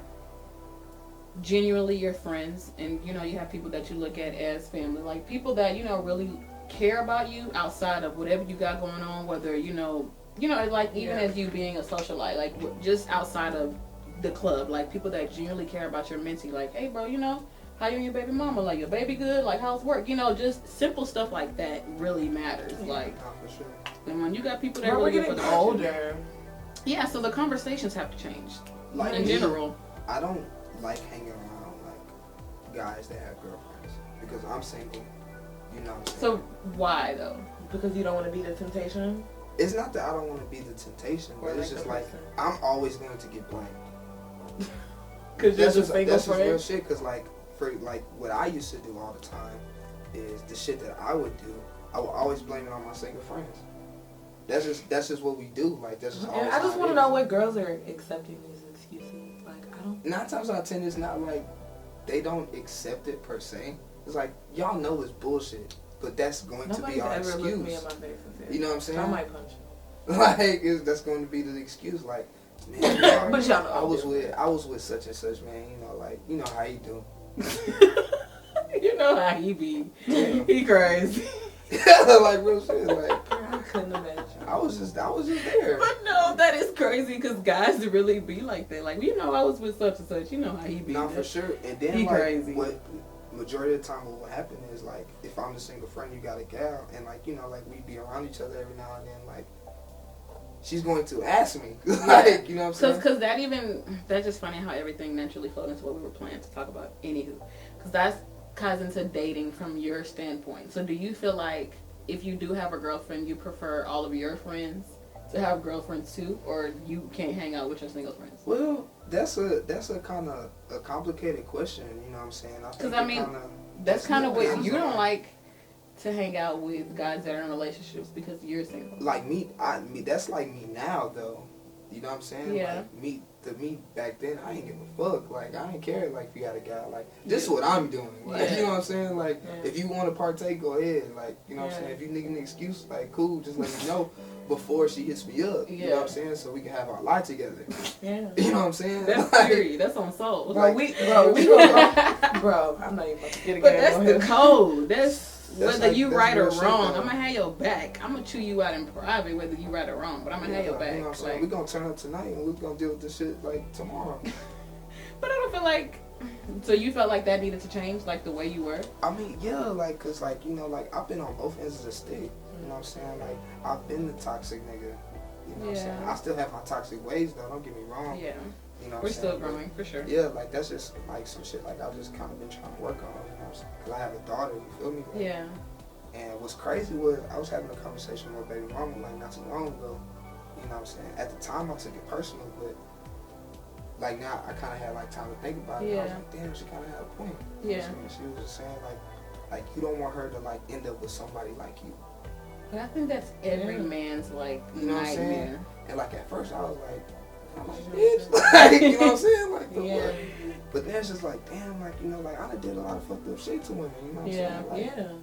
genuinely your friends, and you know, you have people that you look at as family, like people that you know really care about you outside of whatever you got going on, whether you know, like even as you being a socialite, like just outside of the club, like people that genuinely care about your mentee, like, hey bro, you know, how you and your baby mama, like your baby good, like how's work, you know, just simple stuff like that really matters. Like, for sure. And when you got people that we're really getting older. Yeah, so the conversations have to change. Like in general. I don't like hanging around like guys that have girlfriends because I'm single. You know what I'm saying? So why though? Because you don't want to be the temptation? It's not that I don't want to be the temptation, but it's just like I'm always going to get blamed. Because you're just single that's friend? just real shit. Because like for like what I used to do all the time is the shit that I would do. I would always blame it on my single friends. That's just what we do. Like that's just. I just want to know what girls are accepting these excuses. Like I don't. 9 times out of 10, it's not like they don't accept it per se. It's like y'all know it's bullshit, but that's going to be our excuse. Nobody's ever looked me in my face and said, you know what I'm saying? I might punch you. Like that's going to be the excuse. Like, man, but y'all know I was with such and such, man. You know, like you know how you do. You know how he be. He crazy. Like real shit. Like I couldn't imagine. I was just there. But no, that is crazy because guys really be like that. Like, you know, I was with such and such. You know how he be. No, for sure. And then he like crazy. what majority of the time what will happen is like if I'm the single friend, you got a gal, and like you know like we be around each other every now and then. Like she's going to ask me, like you know what I'm saying? Because that's just funny how everything naturally flowed into what we were planning to talk about. Anywho, because that's ties into dating from your standpoint. So do you feel like if you do have a girlfriend, you prefer all of your friends to have girlfriends too, or you can't hang out with your single friends? Well, that's a kind of a complicated question. You know what I'm saying? Because I mean, that's kind of what you don't like to hang out with guys that are in relationships because you're single. Like me, that's like me now though. You know what I'm saying? Yeah. Like me back then, I ain't give a fuck. Like I ain't care. Like if you got a guy, like this is what I'm doing. Like you know what I'm saying? Like if you want to partake, go ahead. Like you know what I'm saying? If you need an excuse, like cool, just let me know before she hits me up. You know what I'm saying? So we can have our life together. Yeah. You know what I'm saying? That's period. That's on soul. Bro, bro, I'm not even about to get a But that's the code. That's whether you right or wrong, I'm gonna have your back. I'm gonna chew you out in private, whether you right or wrong. But I'm gonna have your back. You know what I'm saying? We're gonna turn up tonight and we're gonna deal with this shit like tomorrow. But I don't feel like. So you felt like that needed to change, like the way you were? I mean, yeah, like, cause like you know, like I've been on both ends of the stick. You know what I'm saying? Like I've been the toxic nigga. You know what I'm saying? I still have my toxic ways though. Don't get me wrong. Yeah. You know what We're I'm still saying? growing for sure. Yeah, like that's just like some shit like I've just kind of been trying to work on. You know what I'm saying? Cause I have a daughter. You feel me? Like, Yeah. And what's crazy was I was having a conversation with my baby mama like not too long ago. You know what I'm saying? At the time I took it personal, but like now I kind of had like time to think about it. I was like, damn, she kind of had a point. You know what I'm saying? She was just saying like you don't want her to like end up with somebody like you. But I think that's every man's like You know what I'm saying? nightmare. And like at first I was like, bitch, like, you know what I'm saying? Like the fuck? But then it's just like, damn, like, you know, like I done did a lot of fucked up shit to women, you know what I'm saying?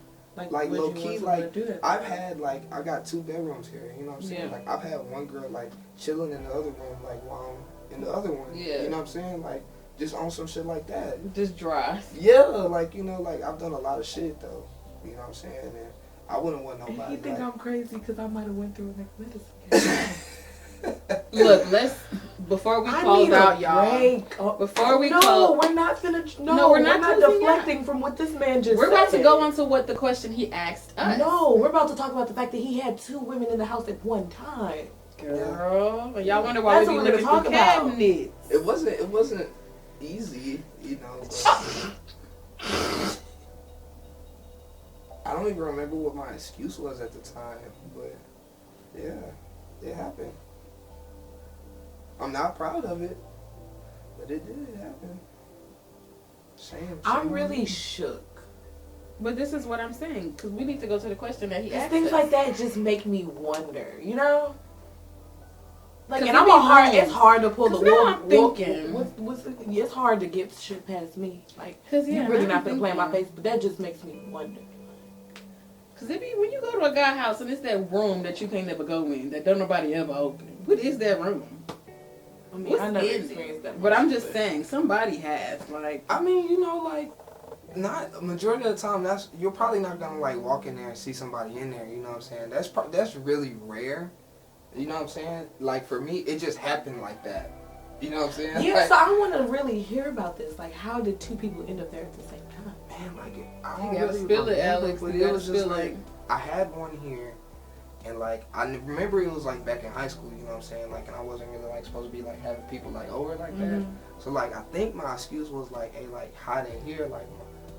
Like low key, like I've had like I got 2 bedrooms here, you know what I'm saying? Like I've had one girl like chilling in the other room, like while I'm in the other one. Yeah. You know what I'm saying? Like just on some shit like that. Just dry. Yeah, like, you know, like I've done a lot of shit though. You know what I'm saying? And I wouldn't want nobody. And you think like, I'm crazy because I might have went through like medicine. Look, let's before we close out, y'all. Before we close, we're not gonna. No, we're not deflecting from what this man just. We're about said. to go on to what the question he asked us. No, we're about to talk about the fact that he had 2 women in the house at one time. Girl, y'all wonder why That's we be what we're looking gonna through talk about. cabinets. It wasn't easy, you know. But I don't even remember what my excuse was at the time, but yeah, it happened. I'm not proud of it, but it did happen. Shame. I'm really shook. But this is what I'm saying, because we need to go to the question that he asked Things us. like that just make me wonder, you know? Like, and it's it's hard to pull the now wool. I'm thinking. It's hard to get shit past me. Like, 'Cause, you're really now not I'm gonna play in my thinking. face, but that just makes me wonder. Because when you go to a guy's house and it's that room that you can't never go in, that don't nobody ever open. What is that room? I mean, What's I never in experienced that. But I'm just saying, somebody has. Like, I mean, you know, like, not majority of the time. You're probably not gonna like walk in there and see somebody in there. You know what I'm saying? That's really rare. You know what I'm saying? Like for me, it just happened like that. You know what I'm saying? Yeah, like, so I want to really hear about this. Like, how did 2 people end up there at the same time? man, like I You don't gotta really spill it, remember, Alex. but You it gotta was just spill like it. I had one here, and like I remember it was like back in high school. You know what I'm saying? Like, and I wasn't really like supposed to be like having people like over like that. So like I think my excuse was like, hey, like hide in here, like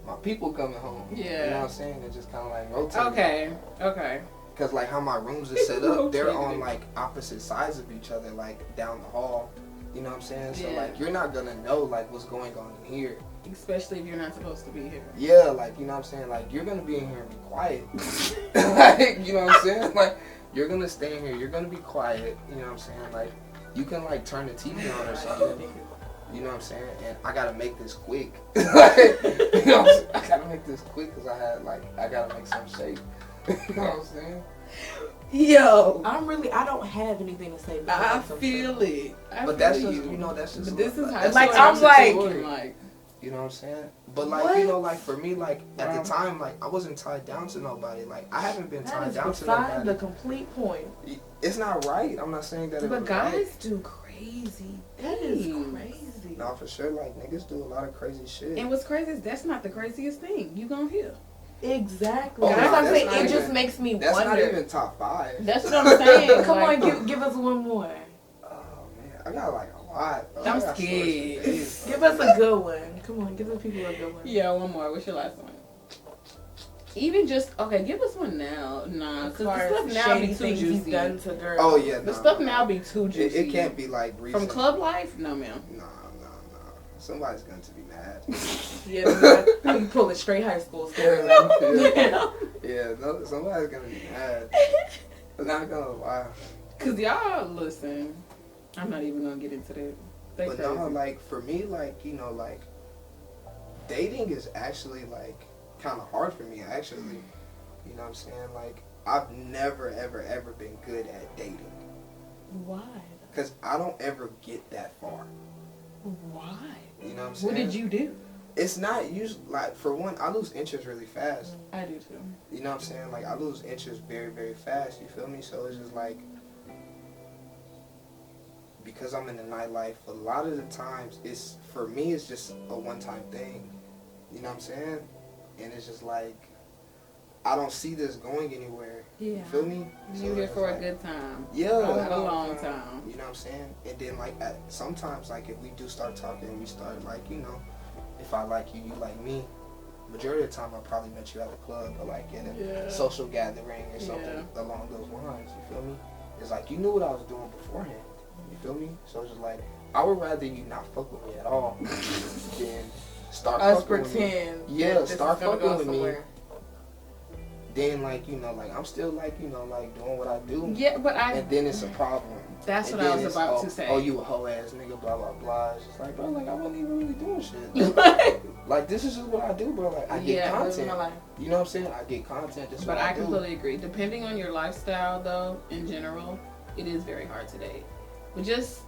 my people coming home. Yeah. You know what I'm saying? It just kind of like rotated. Okay. Cause like how my rooms are set up, they're on like opposite sides of each other, like down the hall. You know what I'm saying? So like you're not gonna know like what's going on in here. Especially if you're not supposed to be here. Yeah, like you know what I'm saying? Like you're gonna be in here and be quiet. Like, you know what I'm saying? Like you're gonna stay in here, you're gonna be quiet, you know what I'm saying? Like you can like turn the TV on or something. You know what I'm saying? And I gotta make this quick. Like, you know what I'm saying? I gotta make this quick because I gotta make some shape. You know what I'm saying? Yo, I don't have anything to say. I feel it. But that's just, you know, that's just. But this is how that's like, the I'm like- story. like, You know what I'm saying? But like, What? you know, like for me, like at the time, like I wasn't tied down to nobody. Like I haven't been That tied is down to beside nobody. the complete point. It's not right. I'm not saying that. It but was guys right. do crazy. That is things. crazy. No, for sure. Like niggas do a lot of crazy shit. And what's crazy is that's not the craziest thing you gonna hear. Exactly. Oh, That's no, what I'm that's saying. not It even- just makes me That's wonder. not even top 5. That's what I'm saying. Come like, on, give us one more. Oh man, I got like a lot. I'm I got stories for scared. days. Give us a good one. Come on, give the people a good one. Yeah, one more. What's your last one? Even just give us one now. Nah, because the stuff now Shady be too things he's juicy. done to girls. Oh yeah, The nah, stuff nah. now be too juicy. It can't be like recent. From club life. No, ma'am. Nah. Somebody's going to be mad. Yeah, you pull it straight high school story. Yeah, no, somebody's gonna be mad. I'm not gonna lie. Cause y'all listen. I'm not even gonna get into that. They But crazy. no, like for me, like you know, like dating is actually like kind of hard for me. Actually, you know what I'm saying? Like I've never ever been good at dating Why? because I don't ever get that far. Why? You know what I'm saying? What did you do? It's not usually like for one, I lose interest really fast. I do too. You know what I'm saying? Like I lose interest very fast. You feel me? So it's just like because I'm in the nightlife, a lot of the times it's for me it's just a one-time thing. You know what I'm saying? And it's just like I don't see this going anywhere. Yeah. You feel me? You here for a good time. Yeah. Not a long time. You know what I'm saying? And then like sometimes like if we do start talking, we start like, you know, if I like you, you like me. Majority of the time I probably met you at a club or like in a social gathering or something along those lines. You feel me? It's like you knew what I was doing beforehand. You feel me? So it's just like, I would rather you not fuck with me at all than start Us fucking with me. pretend. Yeah, that this start is gonna fucking go with somewhere. me. Then, like, you know, like, I'm still, like, you know, like, doing what I do. Yeah, but And then it's a problem. That's And what I then was it's, about oh, to say. Oh, you a hoe ass nigga, blah, blah, blah. It's just like, bro, like, I wasn't even really doing shit. Like, this is just what I do, bro. Like, I get content. You know what I'm saying? I get content. This is But what I I do. completely agree. Depending on your lifestyle, though, in general, it is very hard to date. But just,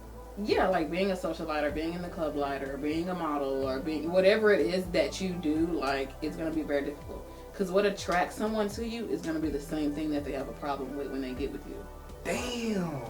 yeah, like being a socialite, being in the club light, or being a model, or being whatever it is that you do, like, it's going to be very difficult. Because what attracts someone to you is going to be the same thing that they have a problem with when they get with you. Damn.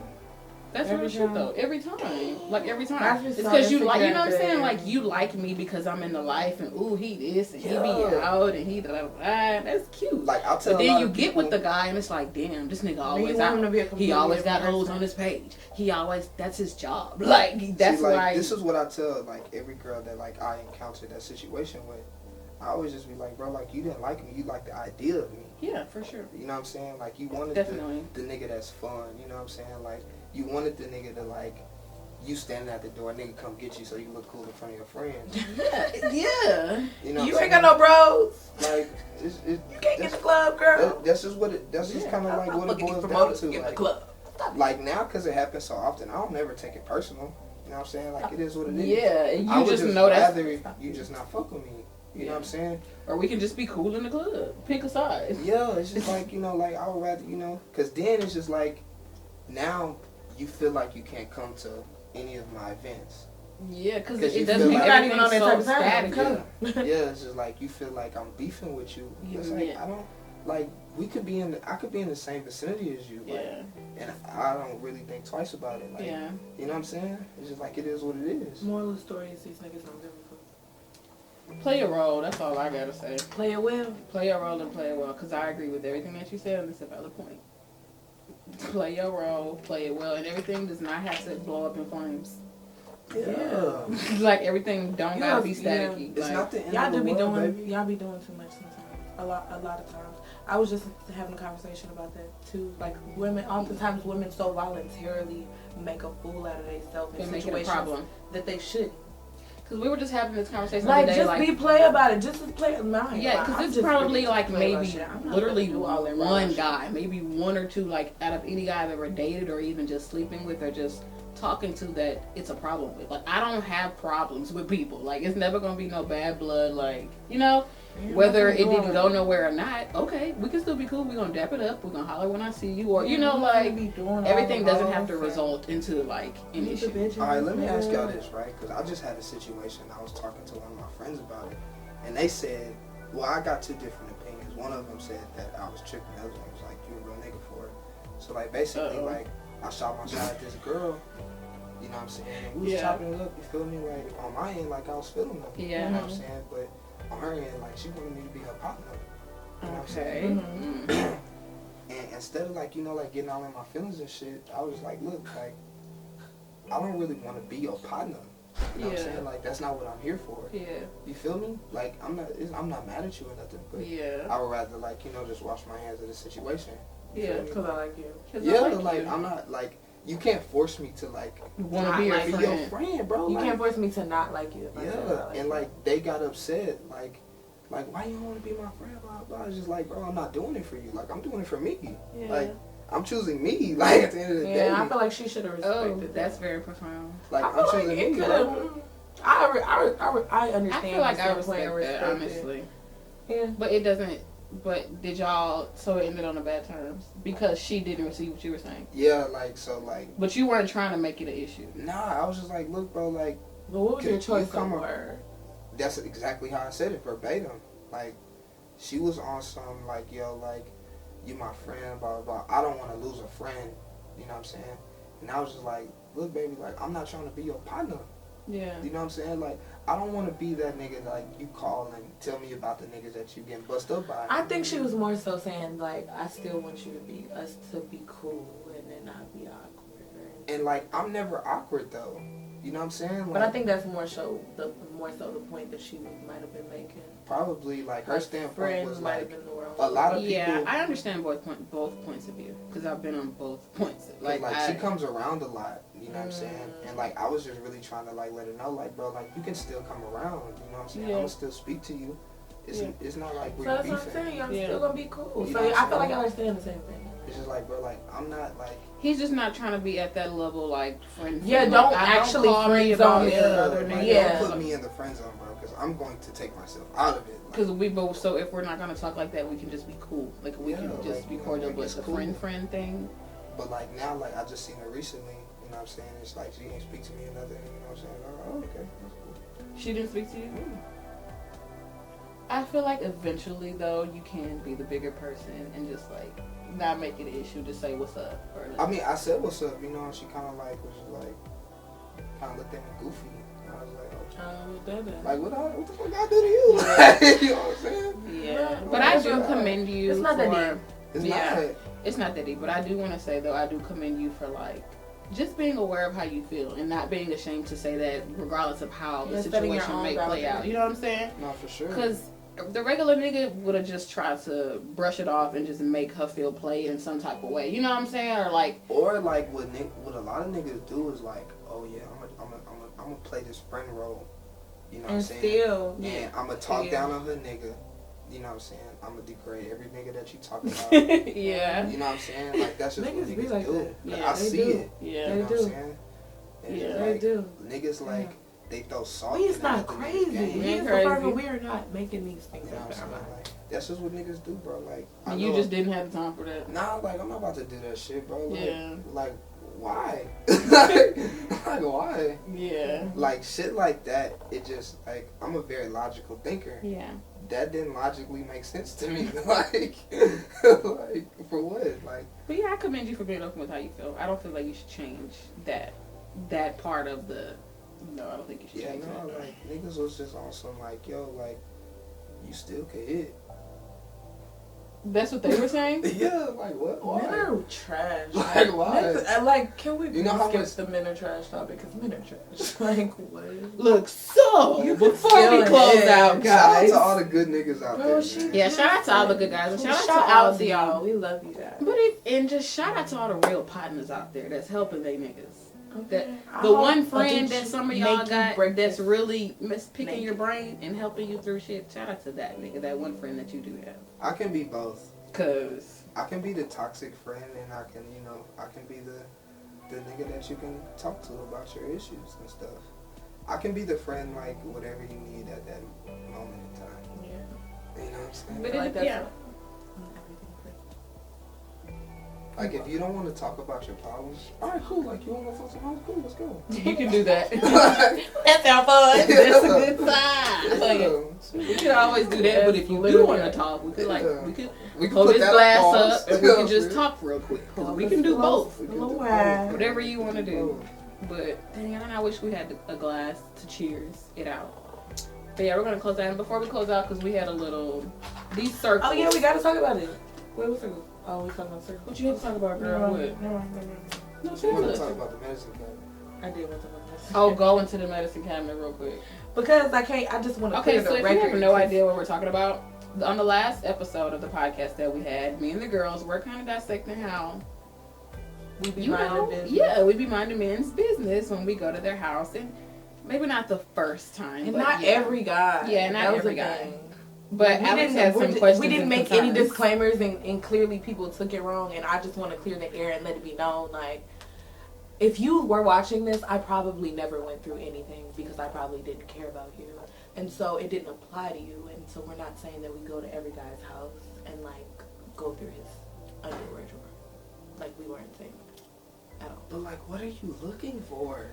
That's Every real shit time. though. Every time. Like every time. I just It's saw because you like, you Instagram know what I'm saying? today. Like you like me because I'm in the life and ooh, he this and he be Yeah. out and he da da da. That's cute. Like, I'll tell But a then lot you of get people, with the guy and it's like, damn, this nigga always want him out. to be a He completely always got different hoes person. on his page. He always, that's his job. Like, that's see, like, why. this is what I tell, like, every girl that, like, I encountered that situation with. I always just be like, bro, like, you didn't like me. You like the idea of me. Yeah, for sure. You know what I'm saying? Like, you wanted Definitely. the nigga that's fun. You know what I'm saying? Like, you wanted the nigga to, like, you standing at the door, nigga come get you so you look cool in front of your friends. Yeah. You know You what ain't I'm got no bros. saying? Like, You can't get the club, girl. that's just what it, that's just kind of like what it boils down to. Get the Like, club. like now, because it happens so often, I don't never take it personal. You know what I'm saying? Like, it is what it is. Yeah, and I you would just know that's. rather you just not fuck with me. You know what I'm saying? Or we can just be cool in the club. Pick a side. Yeah, it's just like, you know, like, I would rather, you know, because then it's just like, now you feel like you can't come to any of my events. Yeah, because 'Cause you it doesn't feel make like- everything You're not even so on that type of time. static. Yeah, it's just like, you feel like I'm beefing with you. It's like, Yeah. I don't, like, we could be in I could be in the same vicinity as you. Like, Yeah. and I don't really think twice about it. Like, Yeah. you know what I'm saying? It's just like, it is what it is. Moral of the story is these niggas don't give a fuck. Play your role. That's all I gotta say. Play it well. Play your role and play it well. Because I agree with everything that you said, and it's a valid point. Play your role, play it well, and everything does not have to blow up in flames. Yeah. Like everything don't You gotta know, be staticky. It's Like, not the end Y'all of the do be world, doing. baby. Y'all be doing too much sometimes. A lot of times. I was just having a conversation about that too. Like women, oftentimes women so voluntarily make a fool out of themselves they in make it a situations problem. that they shouldn't. Because we were just having this conversation Like the other day. just Like, be play about it. Just as play. Mine. yeah, because it's probably like maybe literally one guy, maybe one or two, like out of any guy I've ever dated or even just sleeping with or just talking to that it's a problem with. Like I don't have problems with people. Like it's never gonna be no bad blood. Like you know, whether it didn't go nowhere or not, okay, we can still be cool. We're gonna dap it up. We're gonna holler when I see you, or you know, like everything doesn't have to result into like an issue. Alright, let me ask y'all this, right? Because I just had a situation. I was talking to one of my friends about it, and they said, well, I got two different opinions. One of them said that I was tripping. The other one was like, you a real nigga for it. So, like, basically, like, I shot my shot at this girl, you know what I'm saying? And we was chopping it up, you feel me? Like, on my end, like, I was feeling her. Yeah. You know what I'm saying? But on her end, like, she wanted me to be her partner. You know what I'm Okay. saying? Mm-hmm. And instead of, like, you know, like, getting all in my feelings and shit, I was like, look, like, I don't really want to be your partner. You know what I'm saying? Like, that's not what I'm here for. Yeah. You feel me? Like, I'm not mad at you or nothing, but Yeah. I would rather, like, you know, just wash my hands of the situation. You Yeah. feel me? Because I like you. Yeah, like I'm not, like, you can't force me to, like, Want to Not be your like be friend. your friend, bro. You like, can't force me to not like you. yeah, and, like, they got upset, like, why you don't want to be my friend, blah, blah. It's just like, bro, I'm not doing it for you. Like, I'm doing it for me. Yeah. Like, I'm choosing me, like, at the end of the day. Yeah, I feel like she should have respected Oh, that. that's very profound. Like, I feel I'm like choosing it me, could bro. have. I understand. I feel like I the respect standpoint and that, respect it. honestly. Yeah. But it doesn't. But did y'all? So it ended on the bad terms because she didn't receive what you were saying. Yeah, like, so, like, But you weren't trying to make it an issue. nah, I was just like, look, bro, like, But what was Could your you choice come of up- word? that's exactly how I said it, verbatim. Like, she was on some, like, yo, like, you my friend, blah, blah, blah. I don't want to lose a friend, you know what I'm saying? And I was just like, look, baby, like, I'm not trying to be your partner. Yeah. You know what I'm saying? Like, I don't want to be that nigga, like, you call and tell me about the niggas that you getting bust up by. I think she was more so saying like, I still want you to be us to be cool and then not be awkward. And, like, I'm never awkward, though. You know what I'm saying? Like, But I think that's more so the point that she might have been making. probably like her standpoint was like been the world. a lot of people. Yeah, I understand both points of view because I've been on both points. Like she comes around a lot, you know what I'm saying? And like I was just really trying to like let her know, like, bro, like you can still come around, you know what I'm saying? Yeah. I'm gonna still speak to you. It's not like we're So that's beefing. what I'm saying. I'm Yeah. still gonna be cool. You So know what I I'm feel like saying? I understand the same thing. It's just like, bro, like I'm not like He's just not trying to be at that level, like friend. Yeah, friend. don't Like, actually call me friend about zone your me. other like, nigga. Yeah. don't put me in the friend zone, bro, because I'm going to take myself out of it. Like, Because we both, so if we're not gonna talk like that, we can just be cool. Like we can Yeah, just like, be you know, cordial, like, but it's the cool. friend thing. but like now, like I just seen her recently, you know what I'm saying? It's like she ain't speak to me or nothing, you know what I'm saying? Oh, okay, that's cool. She didn't speak to you. Mm. I feel like eventually though, you can be the bigger person and just like not make it an issue to say what's up. Or I mean, I said what's up, you know, and she kind of like was like, kind of looked at me goofy. And I was like, oh, like what the fuck I do to you? Like, you know what I'm saying? yeah, but I do commend you. It's not for, that deep. It's Yeah. not. It's not that deep, but I do want to say though, I do commend you for like just being aware of how you feel and not being ashamed to say that, regardless of how the Yeah, setting your situation own may play boundaries. out. You know what I'm saying? Not for sure. Because the regular nigga would have just tried to brush it off and just make her feel played in some type of way. You know what I'm saying? Or like, what a lot of niggas do is like, oh yeah, I'm gonna play this friend role. You know what I'm And saying? still, And I'm gonna talk Yeah. down on her nigga. You know what I'm saying? I'm gonna degrade every nigga that you talk about. yeah, You know what I'm saying? Like that's just what Niggas be niggas like do. that. Yeah, I they see do. it. yeah. You They know what do. I'm saying? And Yeah. it's They like, do. niggas like they throw salt. We is in not other niggas' crazy. game. We He ain't is crazy. confirming we are not making these things You know what I'm up. saying? Like that's just what niggas do, bro. Like I And you know- just didn't have the time for that. Nah, like I'm not about to do that shit, bro. Like, Yeah. like why? like why? Yeah. Like shit like that. It just like I'm a very logical thinker. Yeah. That didn't logically make sense to me. like for what? Like But yeah, I commend you for being open with how you feel. I don't feel like you should change that part of the. No, I don't think you should yeah, change no, that. like niggas was just on some like yo, like you still could hit. That's what they were saying. Yeah, like what? Why? Men are trash. Like, why? Like, can we You know how skip much- the men are trash topic? Because men are trash. Like, what? Look, so You before can we steal close it. out, Shout out guys. to all the good niggas out Bro, there. she- man. Yeah, shout out to all the good guys, and shout Shout out to all out to the y'all. We love you guys. and just shout out to all the real partners out there that's helping they niggas. Okay. I The hope one a friend dude that some of make y'all you got break that's this. really picking Make your it. brain and helping you through shit. Shout out to that nigga, that one friend that you do have. I can be both. Cause I can be the toxic friend, and I can, you know, I can be the nigga that you can talk to about your issues and stuff. I can be the friend, like, whatever you need at that moment in time. Yeah. You know what I'm saying? But Like, that's yeah. what- Like, if you don't want to talk about your problems, alright, cool. Like, you want to go fuck some hoes? Cool, let's go. you can do that. That sound fun. That's a good sign. Like, Yeah. we could always do that, but if you do want to talk, we could Yeah. we can hold put this that on glass pause. up and we can Yeah, just see? talk real quick. 'Cause Hold we this can do glass. both. We can do Wow. both. Whatever you want to do. Both. But dang, I wish we had a glass to cheers it out. But yeah, we're gonna close out. And before we close out, because we had a little these circles. Oh, yeah, we got to talk about it. Wait, what's circle? Oh, we talking about circle. What you have to talk about, girl? Never What? mind. No, We want to seriously. talk about the medicine cabinet. I did want to talk about this. Oh, go into the medicine cabinet real quick. Because I can't, I just want to Okay, clear so the if record. you have no idea what we're talking about, on the last episode of the podcast that we had, me and the girls were kind of dissecting how we be you minding know, business. yeah, we be minding men's business when we go to their house, and maybe not the first time, And but not yeah. every guy. Yeah, not That was every a guy. thing. But We Alex didn't- had some questions. We didn't and make any concerns. disclaimers, and clearly people took it wrong. And I just want to clear the air and let it be known, like, if you were watching this, I probably never went through anything because I probably didn't care about you, and so it didn't apply to you. And so we're not saying that we go to every guy's house and like go through his underwear drawer. Like, we weren't saying that at all. But, like, what are you looking for?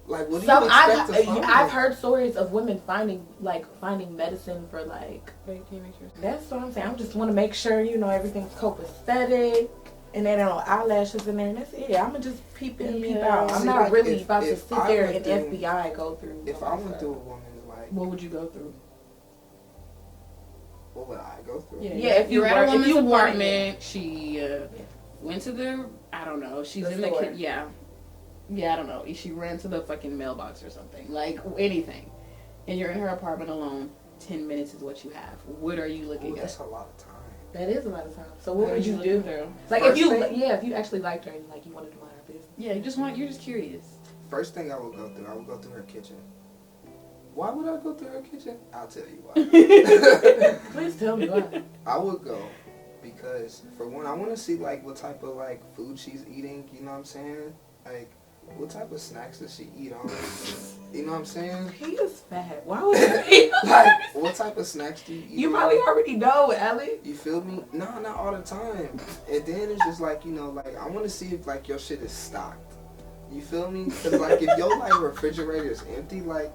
Like, what do Some you expect to find? I've heard stories of women finding medicine for like. Wait, can you make sure? That's what I'm saying. I just want to make sure everything's copacetic, and there are no eyelashes in there, and that's it. I'm gonna just peep in, peep Yeah. out. I'm See, not like, really if- about to if sit I there went and through- FBI go through. If I went through a woman's, like, What would you go through? what would I go through? Yeah, if you you're at were- a if woman's you were- apartment, she went to the, I don't know, she's The in the store. yeah, I don't know, she ran to the fucking mailbox or something, like anything, and you're in her apartment alone. 10 minutes is what you have. What are you looking That's at? a lot of time. That is a lot of time. So what would you looking do? through? Like First if you, thing- if you actually liked her and like you wanted to mind her business. Yeah, you're just curious. First thing I would go through her kitchen. Why would I go through her kitchen? I'll tell you why. Please tell me why. I would go because, for one, I want to see, like, what type of, like, food she's eating, you know what I'm saying? Like, what type of snacks does she eat on? You know what I'm saying? He is fat. Why would you? Like, what type of snacks do you eat? You on? probably already know, Ellie. You feel me? No, not all the time. And then it's just like, you know, like, I want to see if, like, your shit is stocked. You feel me? Because, like, if your, like, refrigerator is empty, like,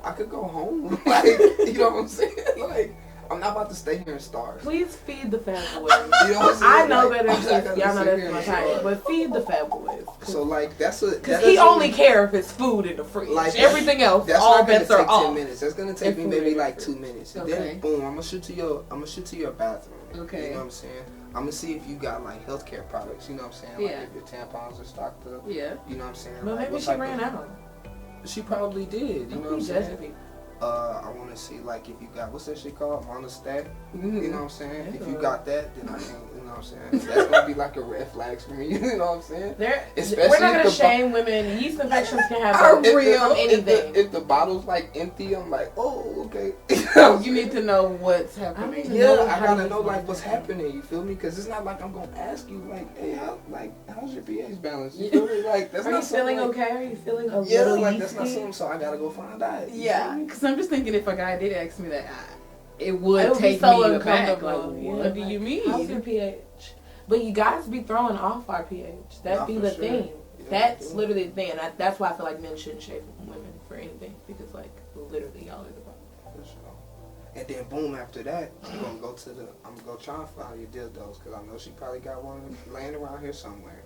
I could go home. Like, you know what I'm saying? Like, I'm not about to stay here and starve. Please feed the fat boys. You know what I'm saying? I know Like, better I'm not than gonna y'all know sit that's here my and type, starve. but feed the fat boys. So, like, that's what... Because he only care if it's food in the fridge. Like, everything else, That's all not gonna bets are take 10 off. minutes. That's gonna take If me food maybe in like the 2 fridge. minutes. And Okay. then boom, I'm gonna shoot to your bathroom. Okay. You know what I'm saying? I'm gonna see if you got like healthcare products, you know what I'm saying? Yeah. Like if your tampons are stocked up. Yeah. You know what I'm saying? But Like, maybe what she type ran of- out. She probably did, you know Don't what be I'm judging saying? people. I wanna see like if you got what's that shit called? Monostat? You know what I'm saying? If you Yeah. got that, then I think you know what I'm saying? That's gonna be like a red flag for me, you know what I'm saying? Especially We're not if gonna the shame women. Yeast infections can If happen the- from anything. If the bottle's like empty, I'm like, oh, okay. You need to know what's happening. even Yeah, know I how gotta you know feel. like what's happening. You feel me? Because it's not like I'm gonna ask you like, hey, how's your pH balance? You feel me? Like that's Are not you feeling something, like, okay? Are you feeling a Yeah, little like that's not yeasty? something. So I gotta go find out. You Yeah, feel me? because I'm just thinking if a guy did ask me that, it It would would be take so me aback. Like, uncomfortable. Yeah, what do like, you How's your mean? pH? But you guys be throwing off our pH. That Nah, be for the sure. thing. Yeah, That's yeah. literally the thing. And that's why I feel like men shouldn't shame women for anything. Because, like, literally, y'all are the problem. For sure. And then boom, after that, I'm gonna go try and find your dildos because I know she probably got one laying around here somewhere.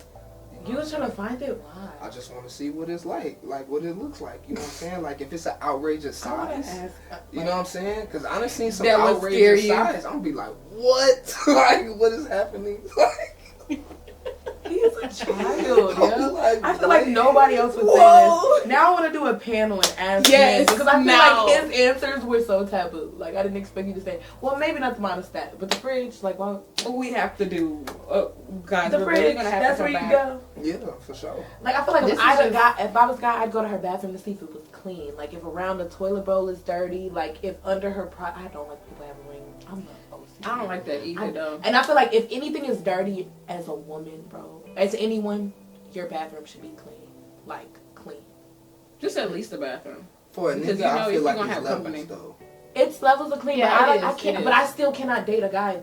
You was trying to find it? Why? I just want to see what it's like what it looks like. You know what I'm saying? Like if it's an outrageous I wanna size. ask, You know what I'm saying? Because I done seen some That would scare outrageous you. size. I'm gonna be like, what? Like, what is happening? Like, He's a child, yeah. Like, I feel like what? nobody else would say Whoa. this. Now I want to do a panel and ask Yes, men because I feel now. like his answers were so taboo. Like I didn't expect you to say, well, maybe not the monostat, but the fridge. Like, well, We have to do, guys, the we're fridge. really going to have That's to where come you back. go. Yeah, for sure. Like I feel like This if is I was a guy, I'd go to her bathroom to see if it was clean. Like if around the toilet bowl is dirty. Like if under her I don't like people having rings. I'm not OCD. I don't like that either, though. And I feel like if anything is dirty as a woman, bro, as anyone, your bathroom should be clean. Like clean. Just at least the bathroom. For a Because nigga, you know I if feel you're like gonna it's have levels company. though. It's levels of clean, Yeah, but it I is, can't. it But I is. still cannot date a guy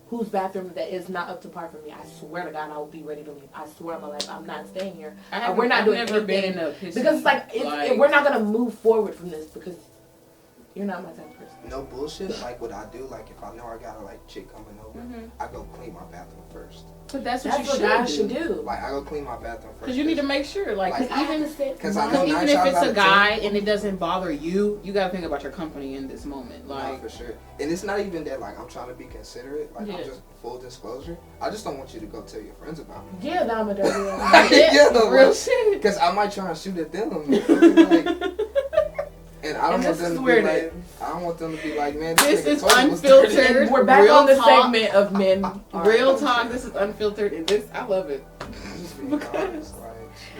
whose bathroom that is not up to par for me. I swear to God, I will be ready to leave. I swear on my life, I'm not staying here. We're not doing I've never been anything. in a pissy, Because it's like, we're not gonna move forward from this because you're not my type of person. No bullshit. Like what I do, like if I know I got a like chick coming over, Mhm. I go clean my bathroom first. But that's what That's you what guys should do. Like I go clean my bathroom first. Because you need to make sure, like, Like, cause even, Because I know even 9 if times it's out a of guy 10, and it doesn't bother you, you gotta think about your company in this moment. Nah, Like, for sure. And it's not even that like I'm trying to be considerate. Like Yeah. I'm just full disclosure. I just don't want you to go tell your friends about me. Yeah, that I'm a dirty ass. Yeah, real like- shit. Because I might try and shoot at them. You feel me? Like, and I don't And want this them is to where be it like, is. I don't want them to be like, man, This nigga is told me was unfiltered. dirty. And we're back Real on the talk. segment of men. Real talk, this is unfiltered, and this, I love it. Just being honest, like,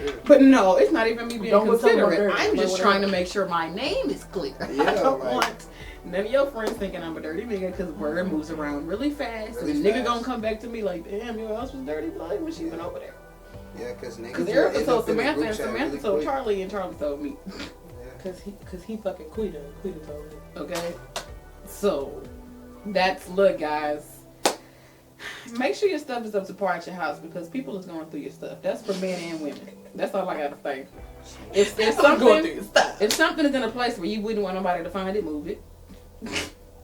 shit. But no, it's not even me being Don't go tell them I'm considerate. dirty. I'm Like, just whatever. trying to make sure my name is clear. Yeah, I don't like- want none of your friends thinking I'm a dirty nigga because word moves around really fast. Really and the nigga fast. gonna come back to me like, damn, your house was dirty, blood when she went over there. Yeah, because niggas Because will Erica end told up in a Samantha group and chat Samantha really told quick. Charlie and Charlie told me. Yeah. Cause he fucking Quita. Quita told me. Okay? So, look, guys. Make sure your stuff is up to par at your house because people is going through your stuff. That's for men and women. That's all I gotta say. If there's if something is in a place where you wouldn't want nobody to find it, move it.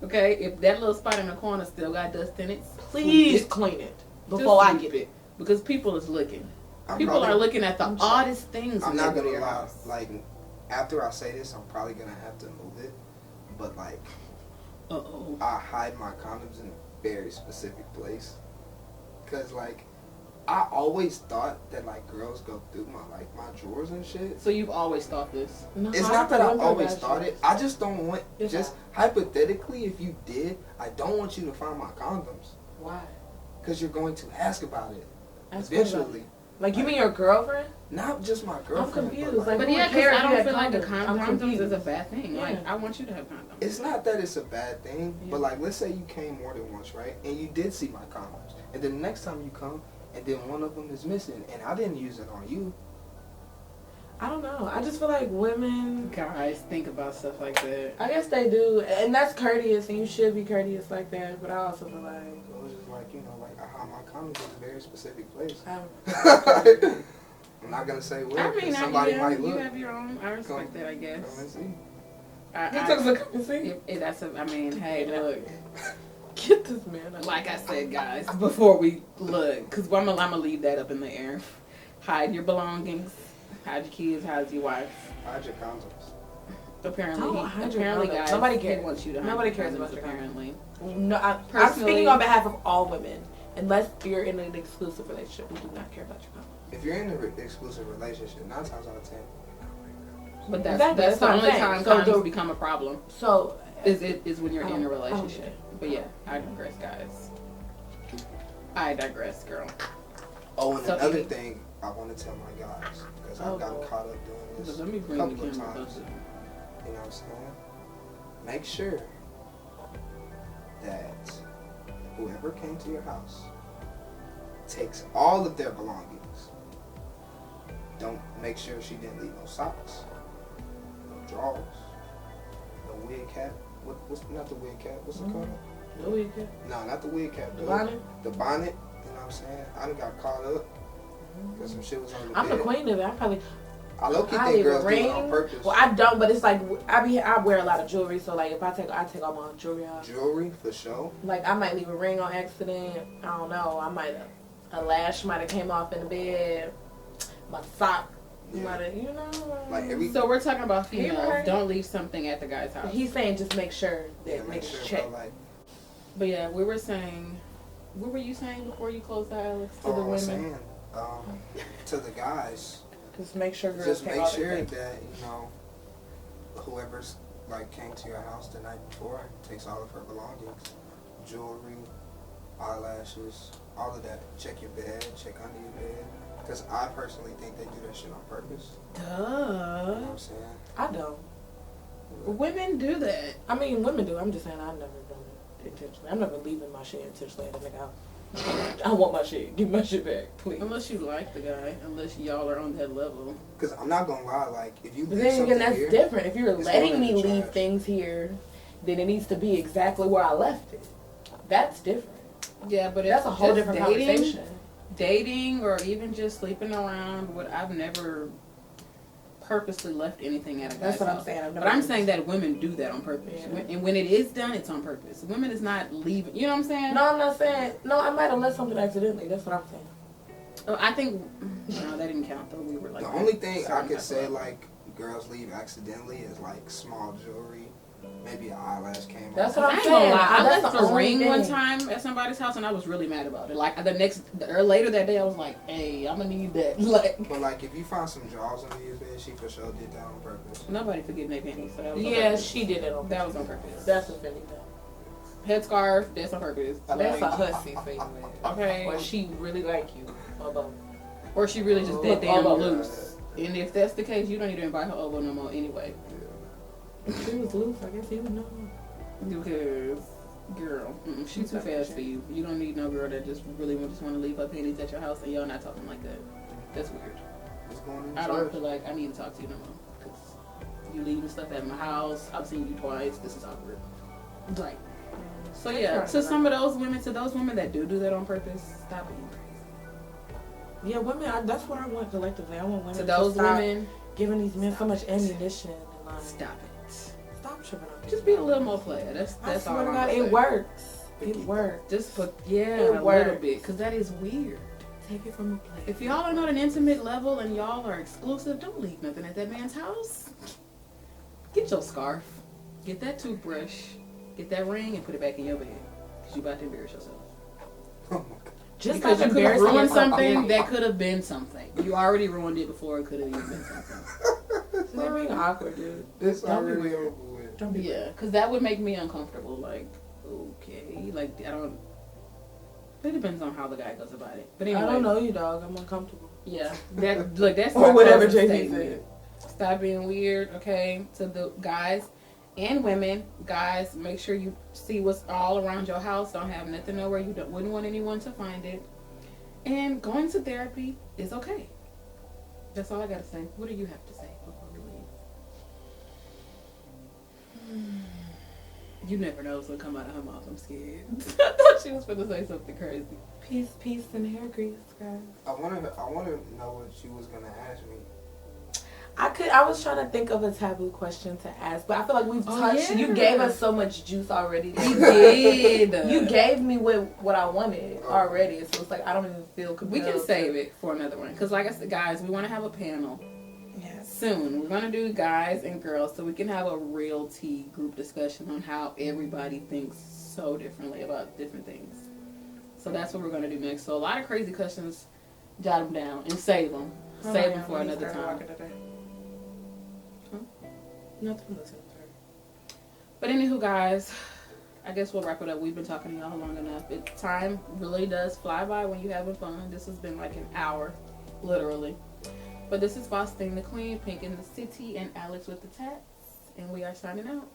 Okay? If that little spot in the corner still got dust in it, Please sweep clean it it. before Just I sweep get it. Because people is looking. I'm People probably- are looking at the I'm oddest things. I'm when not they go to gonna your lie. house. Like, after I say this, I'm probably gonna have to move it. But like, Uh-oh. I hide my condoms in a very specific place. Cause like, I always thought that like girls go through my drawers and shit. So you've always thought this? No, It's not that I always thought it. I just don't want. It's just hypothetically, if you did, I don't want you to find my condoms. Why? Because you're going to ask about it Ask eventually. Like, you mean your girlfriend? Not just my girlfriend. I'm confused. But, Like, But who yeah, would care because if I you don't had feel like the condoms? I'm condoms confused. is a bad thing. Yeah. Like, I want you to have condoms. it's not that it's a bad thing, Yeah. but like, let's say you came more than once, right? And you did see my condoms, and then the next time you come, and then one of them is missing, and I didn't use it on you. I don't know. I just feel like women, Guys think about stuff like that. I guess they do, and that's courteous, and you should be courteous like that. But I also feel like So it's just like, you know, like I hide my condoms in a very specific place. I I'm not gonna say where, I 'cause mean, somebody yeah, might you look. have your own. I respect that, I Come and guess. see. he took a come and see. That's a, I mean, hey, look. Get this man. Like I said, guys, before we look, because I'm gonna leave that up in the air. Hide your belongings. Hide your kids. Hide your wife. Hide your condoms. Apparently, Don't hide your apparently, condoms. guys, Nobody he cares. wants you to hide Nobody your cares condoms, about your apparently. No, I'm Personally- speaking on behalf of all women. Unless you're in an exclusive relationship, we do not care about your condoms. If you're in an exclusive relationship, 9 times out of 10. But Exactly, that's that's the what I'm only saying. time So condoms the- become a problem. So Is when you're I in a don't- I don't relationship. get it. But yeah, I digress, guys. I digress, girl. Oh, and So another you- thing I want to tell my guys, because Oh, I've gotten Lord. caught up doing this Let me a bring couple the of camera times. closer. You know what I'm saying? Make sure that whoever came to your house takes all of their belongings. Don't make sure she didn't leave no socks, no drawers, no wig cap. What's not the wig cap? What's it called? no, we can. No, not the wig cap. The bonnet? The bonnet. You know what I'm saying? I done got caught up because some shit was on the I'm bed. the queen of it. I probably. I low-key I think leave a girls do it on ring. purpose. Well, I don't, but it's like I wear a lot of jewelry, so like if I take all my jewelry off, Jewelry, for sure. like I might leave a ring on accident. I don't know. I might a lash might have came off in the bed. My sock might have, you know. Like every So we're talking about females. right. Don't leave something at the guy's house. He's saying just make sure that yeah, make sure, check. bro, like, But yeah, we were saying. What were you saying before you closed the Alex to the I was women? saying, to the guys, Just make sure girls just take make all sure their that, you know, whoever's like came to your house the night before takes all of her belongings, jewelry, eyelashes, all of that. Check your bed, check under your bed. Because I personally think they do that shit on purpose. You know what Duh. I'm saying? I don't. Women do that. I mean, women do. I'm just saying I've never done it intentionally. I'm never leaving my shit intentionally at a nigga house. I want my shit. Give me my shit back, please. Unless you like the guy. Unless y'all are on that level. Because I'm not going to lie, like, if you But leave then something again, that's here, different. If you're it's letting going me in the leave trash. things here, then it needs to be exactly where I left it. That's different. Yeah, but That's a whole just different dating, conversation. dating or even just sleeping around, I've never purposely left anything at a guy's That's what I'm house. saying. I've But never I'm saying that women do that on purpose. Yeah. And when it is done, it's on purpose. Women is not leaving. You know what I'm saying? No, I'm not saying. No, I might have left something accidentally. That's what I'm saying. Oh, I think no, that didn't count though. We were like the only thing I certain could type say, of- like, girls leave accidentally is, like, small jewelry. Maybe an eyelash came That's off. what I I'm ain't gonna saying. lie. I That's left the a only ring one thing. time at somebody's house, and I was really mad about it. Like later that day, I was like, "Hey, I'm gonna need that." Like But, like, if you find some drawers under your bed, she for sure did that on purpose. nobody forgetting their panties, so that was on Yeah, purpose. she did it on That was on purpose. That's offending. Headscarf, that's on purpose. That's a Like, hussy for you, man. okay. Or she really like you. Although, Or she really just that damn Oh, loose. And if that's the case, you don't need to invite her over no more anyway. if she was loose, I guess he would know. Because, girl, she's too fast for you. You don't need no girl that just really just want to leave her panties at your house and y'all not talking like that. That's weird. What's going on? I don't feel like I need to talk to you no more. Because you leaving stuff at my house. I've seen you twice. This is awkward. Like, so yeah, to some of those women that do that on purpose, stop being crazy. Yeah, women. That's what I want collectively. I want women To those stop women, giving these men so much ammunition and like stop it. stop tripping on Just be a little more player. I That's all swear to I'm God, gonna it say. works. It works. Just put It a little works. bit, because that is weird. Take it from a place. If y'all are not an intimate level and y'all are exclusive, don't leave nothing at that man's house. Get your scarf, get that toothbrush, get that ring, and put it back in your bed. Because you about to embarrass yourself. Oh my God. Just because like you could have embarrassing ruined yourself. something that could have been something. You already ruined it before it could have even been something. They're being awkward, dude. It's Don't be already weird. over with. Don't be Yeah, because that would make me uncomfortable. Like, okay, like I don't. It depends on how the guy goes about it. But anyway, I don't know you, dog. I'm uncomfortable. Yeah, that like that's Or my whatever closing JT statement. Stop being weird, okay? To the guys and women, guys, make sure you see what's all around your house. Don't have nothing nowhere you wouldn't want anyone to find it. And going to therapy is okay. That's all I gotta say. What do you have to say before we leave? You never know what's gonna come out of her mouth. I'm scared. I thought she was gonna say something crazy. Peace, and hair grease, guys. I wanna know what she was gonna ask me. I was trying to think of a taboo question to ask, but I feel like we've touched. Yeah. You gave us so much juice already. We did. You gave me what I wanted already, so it's like I don't even feel compelled. We can save it for another one. Because like I said, guys, we want to have a panel soon. We're going to do guys and girls so we can have a real tea group discussion on how everybody thinks so differently about different things. So that's what we're going to do next. So a lot of crazy questions, jot them down and save them. Save them for another time. Nothing listening to her. But anywho, guys, I guess we'll wrap it up. We've been talking to y'all long enough. Time really does fly by when you're having fun. This has been like an hour, literally. But this is Faustine the Queen, Pink in the City, and Alex with the tats. And we are signing out.